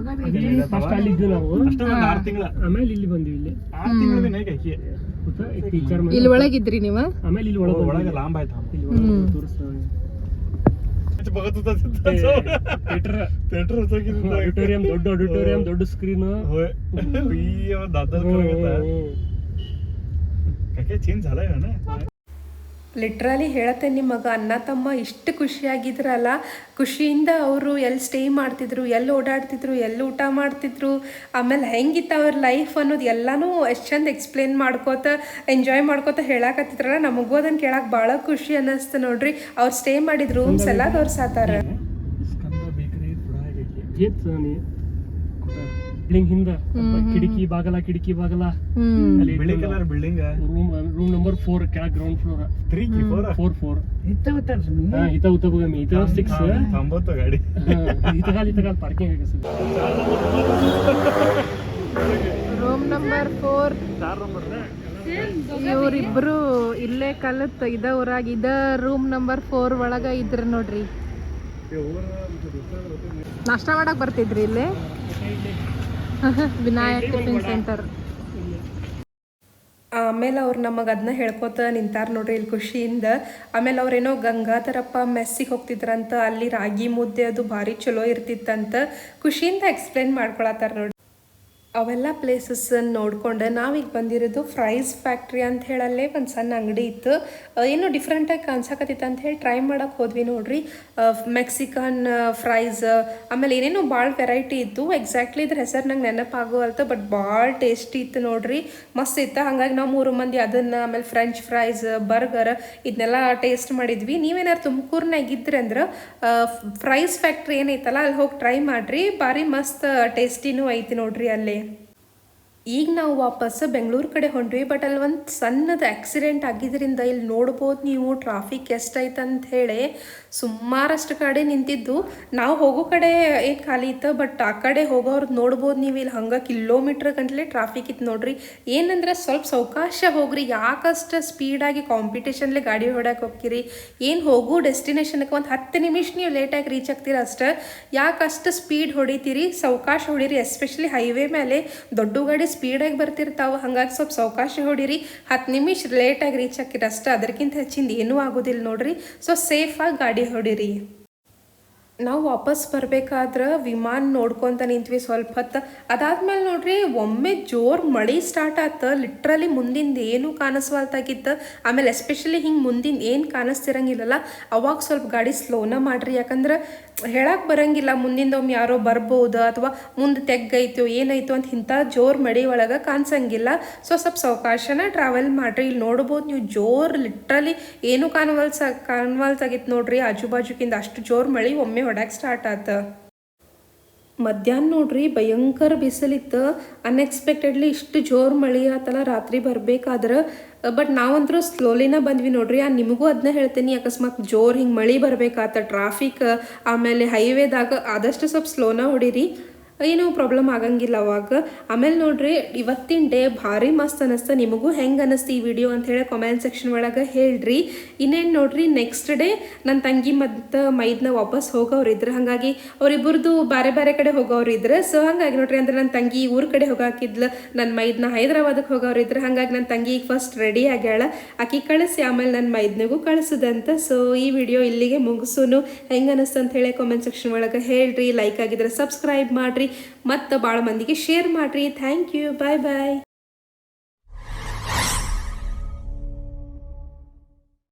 ಅಲ್ಲಿದ್ದು ನಾವು ಅಷ್ಟೇ ಒಂದು 6 ತಿಂಗಳ ಆಮೇಲೆ ಇಲ್ಲಿ ಬಂದಿವಿ. ಇಲ್ಲಿ 6 ತಿಂಗಳ ಆಕಿ ಟೀಚರ್ ಇಲ್ಲಿ ಒಳಗಿದ್ರಿ ನೀವು? ಆಮೇಲೆ ಇಲ್ಲಿ ಒಳಗೆ ಲಾಂಬ್ ಆಯ್ತು. ಆಡಿಟೋರಿಯಂ, ದೊಡ್ಡ ಆಡಿಟೋರಿಯಂ, ದೊಡ್ಡ ಸ್ಕ್ರೀನ್. चेंज झालाय ना. ಲಿಟ್ರಲಿ ಹೇಳತ್ತೆ ನಿಮಗೆ, ಅಣ್ಣ ತಮ್ಮ ಇಷ್ಟು ಖುಷಿಯಾಗಿದ್ರಲ್ಲ. ಖುಷಿಯಿಂದ ಅವರು ಎಲ್ಲಿ ಸ್ಟೇ ಮಾಡ್ತಿದ್ರು, ಎಲ್ಲಿ ಓಡಾಡ್ತಿದ್ರು, ಎಲ್ಲಿ ಊಟ ಮಾಡ್ತಿದ್ರು, ಆಮೇಲೆ ಹೆಂಗಿತ್ತು ಅವ್ರ ಲೈಫ್ ಅನ್ನೋದು ಎಲ್ಲನೂ ಎಷ್ಟು ಚಂದ ಎಕ್ಸ್ಪ್ಲೇನ್ ಮಾಡ್ಕೋತ ಎಂಜಾಯ್ ಮಾಡ್ಕೋತ ಹೇಳಕತ್ತಿದ್ರಲ್ಲ. ನಮಗೂ ಅದನ್ನು ಕೇಳಕ್ಕೆ ಭಾಳ ಖುಷಿ ಅನ್ನಿಸ್ತು ನೋಡ್ರಿ. ಅವ್ರು ಸ್ಟೇ ಮಾಡಿದ ರೂಮ್ಸ್ ಎಲ್ಲ ತೋರ್ಸಾತಾರ. ಬಿಲ್ಡಿಂಗ್ ಹಿಂದ ಕಿಟಕಿ ಬಾಗಲ ಬಿಳಿ ಕಲರ್ ಬಿಲ್ಡಿಂಗ್, ರೂಮ್ ನಂಬರ್ 4 ಕೆಳಗೆ ಗ್ರೌಂಡ್ ಫ್ಲೋರ್. 4 इथं उतरलो मी. इथं उतर बघा मी. इथं 6 थांबवतो गाडी. इथं काल पार्किंग आहे कसं. Room number 4. ಇವರಿಬ್ರು ಇಲ್ಲೇ ಕಲತ್ ಇದ ಊರಾಗ ಇದ ರೂಮ್ ನಂಬರ್ 4 ಒಳಗ ಇದ್ರ ನೋಡ್ರಿ. ನಾಷ್ಟ ಮಾಡಕ್ ಬರ್ತಿದ್ರಿ ಇಲ್ಲೇ ವಿನಾಯಕ್ ಟಿಫಿನ್ ಸೆಂಟರ್. ಆಮೇಲೆ ಅವ್ರು ನಮಗೆ ಅದನ್ನ ಹೇಳ್ಕೊತ ನಿಂತಾರ ನೋಡ್ರಿ ಇಲ್ಲಿ ಖುಷಿಯಿಂದ. ಆಮೇಲೆ ಅವ್ರೇನೋ ಗಂಗಾಧರಪ್ಪ ಮೆಸ್ಸಿಗೆ ಹೋಗ್ತಿದ್ರಂತ, ಅಲ್ಲಿ ರಾಗಿ ಮುದ್ದೆ ಅದು ಭಾರಿ ಚಲೋ ಇರ್ತಿತ್ತಂತ ಖುಷಿಯಿಂದ ಎಕ್ಸ್ಪ್ಲೇನ್ ಮಾಡ್ಕೊಳತ್ತಾರ ನೋಡ್ರಿ. ಅವೆಲ್ಲ ಪ್ಲೇಸಸ್ ನೋಡ್ಕೊಂಡು ನಾವೀಗ ಬಂದಿರೋದು ಫ್ರೈಸ್ ಫ್ಯಾಕ್ಟ್ರಿ ಅಂತ ಹೇಳಲ್ಲೇ ಒಂದು ಸಣ್ಣ ಅಂಗಡಿ ಇತ್ತು. ಏನೋ ಡಿಫ್ರೆಂಟಾಗಿ ಕಾಣಿಸಕತ್ತಿತ್ತು ಅಂತ ಹೇಳಿ ಟ್ರೈ ಮಾಡೋಕೆ ಹೋದ್ವಿ ನೋಡ್ರಿ. ಮೆಕ್ಸಿಕನ್ ಫ್ರೈಸ್, ಆಮೇಲೆ ಏನೇನೋ ಭಾಳ ವೆರೈಟಿ ಇತ್ತು. ಎಕ್ಸಾಕ್ಟ್ಲಿ ಇದ್ರ ಹೆಸರು ನಂಗೆ ನೆನಪಾಗುವಲ್ತು, ಬಟ್ ಭಾಳ ಟೇಸ್ಟಿ ಇತ್ತು ನೋಡ್ರಿ, ಮಸ್ತ್ ಇತ್ತು. ಹಾಗಾಗಿ ನಾವು 3 ಮಂದಿ ಅದನ್ನು, ಆಮೇಲೆ ಫ್ರೆಂಚ್ ಫ್ರೈಸ್, ಬರ್ಗರ್ ಇದನ್ನೆಲ್ಲ ಟೇಸ್ಟ್ ಮಾಡಿದ್ವಿ. ನೀವೇನಾರು ತುಮಕೂರ್ನಾಗ ಇದ್ರಿ ಅಂದ್ರೆ ಫ್ರೈಸ್ ಫ್ಯಾಕ್ಟ್ರಿ ಏನೈತಲ್ಲ ಅಲ್ಲಿ ಹೋಗಿ ಟ್ರೈ ಮಾಡಿರಿ, ಭಾರಿ ಮಸ್ತ್ ಟೇಸ್ಟಿನೂ ಐತಿ ನೋಡ್ರಿ ಅಲ್ಲಿ. ಈಗ ನಾವು ವಾಪಸ್ ಬೆಂಗಳೂರು ಕಡೆ ಹೊಂಟ್ವಿ, ಬಟ್ ಅಲ್ಲಿ ಒಂದು ಸಣ್ಣದು ಆಕ್ಸಿಡೆಂಟ್ ಆಗಿದ್ದರಿಂದ ಇಲ್ಲಿ ನೋಡ್ಬೋದು ನೀವು ಟ್ರಾಫಿಕ್ ಎಷ್ಟೈತೆ ಅಂತ ಹೇಳಿ. ಸುಮಾರಷ್ಟು ಕಡೆ ನಿಂತಿದ್ದು. ನಾವು ಹೋಗೋ ಕಡೆ ಏನು ಖಾಲಿ ಇತ್ತು, ಬಟ್ ಆ ಕಡೆ ಹೋಗೋರ್ದು ನೋಡ್ಬೋದು ನೀವು. ಇಲ್ಲಿ ಹಂಗೆ ಕಿಲೋಮೀಟ್ರ್ ಗಂಟಲೆ ಟ್ರಾಫಿಕ್ ಇತ್ತು ನೋಡ್ರಿ. ಏನಂದ್ರೆ ಸ್ವಲ್ಪ ಸಾವಕಾಶ ಹೋಗ್ರಿ, ಯಾಕಷ್ಟು ಸ್ಪೀಡಾಗಿ ಕಾಂಪಿಟೇಷನ್ಲೆ ಗಾಡಿ ಹೊಡ್ಯಾಕೆ ಹೋಗ್ತೀರಿ. ಏನು ಹೋಗೋ ಡೆಸ್ಟಿನೇಷನ್ಗೆ ಒಂದು 10 ನಿಮಿಷ ನೀವು ಲೇಟಾಗಿ ರೀಚ್ ಆಗ್ತೀರ ಅಷ್ಟೇ. ಯಾಕಷ್ಟು ಸ್ಪೀಡ್ ಹೊಡಿತೀರಿ, ಸಾವಕಾಶ ಹೊಡೀರಿ. ಎಸ್ಪೆಷಲಿ ಹೈವೇ ಮೇಲೆ ದೊಡ್ಡ ಗಾಡಿ ಸ್ಪೀಡಾಗಿ ಬರ್ತಿರ್ತಾವೆ, ಹಾಗಾಗಿ ಸ್ವಲ್ಪ ಸಾವಕಾಶ ಹೊಡೀರಿ. 10 ನಿಮಿಷ ಲೇಟಾಗಿ ರೀಚ್ ಆಗ್ತೀರಿ ಅಷ್ಟೇ, ಅದಕ್ಕಿಂತ ಹೆಚ್ಚಿಂದ ಏನೂ ಆಗೋದಿಲ್ಲ ನೋಡ್ರಿ. ಸೊ ಸೇಫಾಗಿ ಗಾಡಿ ಹೊಡೀರಿ. ನಾವು ವಾಪಸ್ ಬರಬೇಕಾದ್ರೆ ವಿಮಾನ ನೋಡ್ಕೊತ ನಿಂತ್ವಿ ಸ್ವಲ್ಪ ಹೊತ್ತು. ಅದಾದ್ಮೇಲೆ ನೋಡ್ರಿ ಒಮ್ಮೆ ಜೋರು ಮಳೆ ಸ್ಟಾರ್ಟ್ ಆಯ್ತು. ಲಿಟ್ರಲಿ ಮುಂದಿಂದ ಏನೂ ಕಾಣಿಸ್ವಾಲ್ತಾಗಿತ್ತು. ಆಮೇಲೆ ಎಸ್ಪೆಷಲಿ ಹಿಂಗೆ ಮುಂದಿಂದ ಏನು ಕಾಣಿಸ್ತಿರಂಗಿಲ್ಲಲ್ಲ, ಅವಾಗ ಸ್ವಲ್ಪ ಗಾಡಿ ಸ್ಲೋನ ಮಾಡಿರಿ. ಯಾಕಂದ್ರೆ ಹೇಳಕ್ಕೆ ಬರಂಗಿಲ್ಲ ಮುಂದಿಂದ ಒಮ್ಮೆ ಯಾರೋ ಬರ್ಬೋದು, ಅಥವಾ ಮುಂದೆ ತೆಗ್ಗೈತೋ ಏನೈತೋ ಅಂತ ಇಂಥ ಜೋರು ಮಳೆ ಒಳಗೆ ಕಾಣಿಸಂಗಿಲ್ಲ. ಸೊ ಸ್ವಲ್ಪ ಸಾವಕಾಶನ ಟ್ರಾವೆಲ್ ಮಾಡಿರಿ. ಇಲ್ಲಿ ನೋಡ್ಬೋದು ನೀವು ಜೋರು ಲಿಟ್ರಲಿ ಏನೂ ಕಾಣವಲ್ಸಾಗಿತ್ತು ನೋಡ್ರಿ. ಆಜು ಬಾಜುಕಿಂದ ಅಷ್ಟು ಜೋರು ಮಳೆ ಒಮ್ಮೆ ಹೊಡಕ್ಕೆ ಸ್ಟಾರ್ಟ್ ಆತ. ಮಧ್ಯಾಹ್ನ ನೋಡ್ರಿ ಭಯಂಕರ ಬಿಸಿಲಿತ್ತು. ಅನ್ಎಕ್ಸ್ಪೆಕ್ಟೆಡ್ಲಿ ಇಷ್ಟು ಜೋರು ಮಳೆ ಆತಲ್ಲ ರಾತ್ರಿ ಬರಬೇಕಾದ್ರೆ. ಬಟ್ ನಾವಂತರೂ ಸ್ಲೋಲಿನ ಬಂದ್ವಿ ನೋಡ್ರಿ. ನಿಮಗೂ ಅದನ್ನ ಹೇಳ್ತೀನಿ, ಅಕಸ್ಮಾತ್ ಜೋರು ಹಿಂಗೆ ಮಳೆ ಬರಬೇಕಾತ ಟ್ರಾಫಿಕ್ ಆಮೇಲೆ ಹೈವೇದಾಗ ಆದಷ್ಟು ಸ್ವಲ್ಪ ಸ್ಲೋನ ಹೊಡೀರಿ, ಏನೂ ಪ್ರಾಬ್ಲಮ್ ಆಗಂಗಿಲ್ಲ ಅವಾಗ. ಆಮೇಲೆ ನೋಡ್ರಿ ಇವತ್ತಿನ ಡೇ ಭಾರಿ ಮಸ್ತ್ ಅನ್ನಿಸ್ತು. ನಿಮಗೂ ಹೆಂಗೆ ಅನ್ನಿಸ್ತು ಈ ವಿಡಿಯೋ ಅಂತ ಹೇಳಿ ಕಾಮೆಂಟ್ ಸೆಕ್ಷನ್ ಒಳಗೆ ಹೇಳ್ರಿ. ಇನ್ನೇನು ನೋಡ್ರಿ ನೆಕ್ಸ್ಟ್ ಡೇ ನನ್ನ ತಂಗಿ ಮತ್ತು ಮೈದನ ವಾಪಸ್ ಹೋಗೋರಿದ್ರು, ಹಾಗಾಗಿ ಅವರಿಬ್ಬರದು ಬೇರೆ ಬೇರೆ ಕಡೆ ಹೋಗೋರಿದ್ರು. ಸೊ ಹಾಗಾಗಿ ನೋಡ್ರಿ, ಅಂದ್ರೆ ನನ್ನ ತಂಗಿ ಊರ ಕಡೆ ಹೋಗಾಕಿದ್ಲು, ನನ್ನ ಮೈದನ ಹೈದ್ರಾಬಾದಕ್ಕೆ ಹೋಗೋರಿದ್ರು. ಹಾಗಾಗಿ ನನ್ನ ತಂಗಿ ಈಗ ಫಸ್ಟ್ ರೆಡಿ ಆಗ್ಯಾಳ, ಆಕಿ ಕಳಿಸಿ ಆಮೇಲೆ ನನ್ನ ಮೈದನಿಗೂ ಕಳಿಸೋದಂತ. ಸೊ ಈ ವಿಡಿಯೋ ಇಲ್ಲಿಗೆ ಮುಗಿಸೋನು. ಹೆಂಗೆ ಅನ್ನಿಸ್ತು ಅಂತ ಹೇಳಿ ಕಾಮೆಂಟ್ ಸೆಕ್ಷನ್ ಒಳಗೆ ಹೇಳ್ರಿ. ಲೈಕ್ ಆಗಿದ್ರೆ ಸಬ್ಸ್ಕ್ರೈಬ್ ಮಾಡಿರಿ. ಮತ್ತು ಭಾಳ ಮಂದಿಗೆ ಶೇರ್ ಮಾಡಿರಿ. Thank you. Bye bye.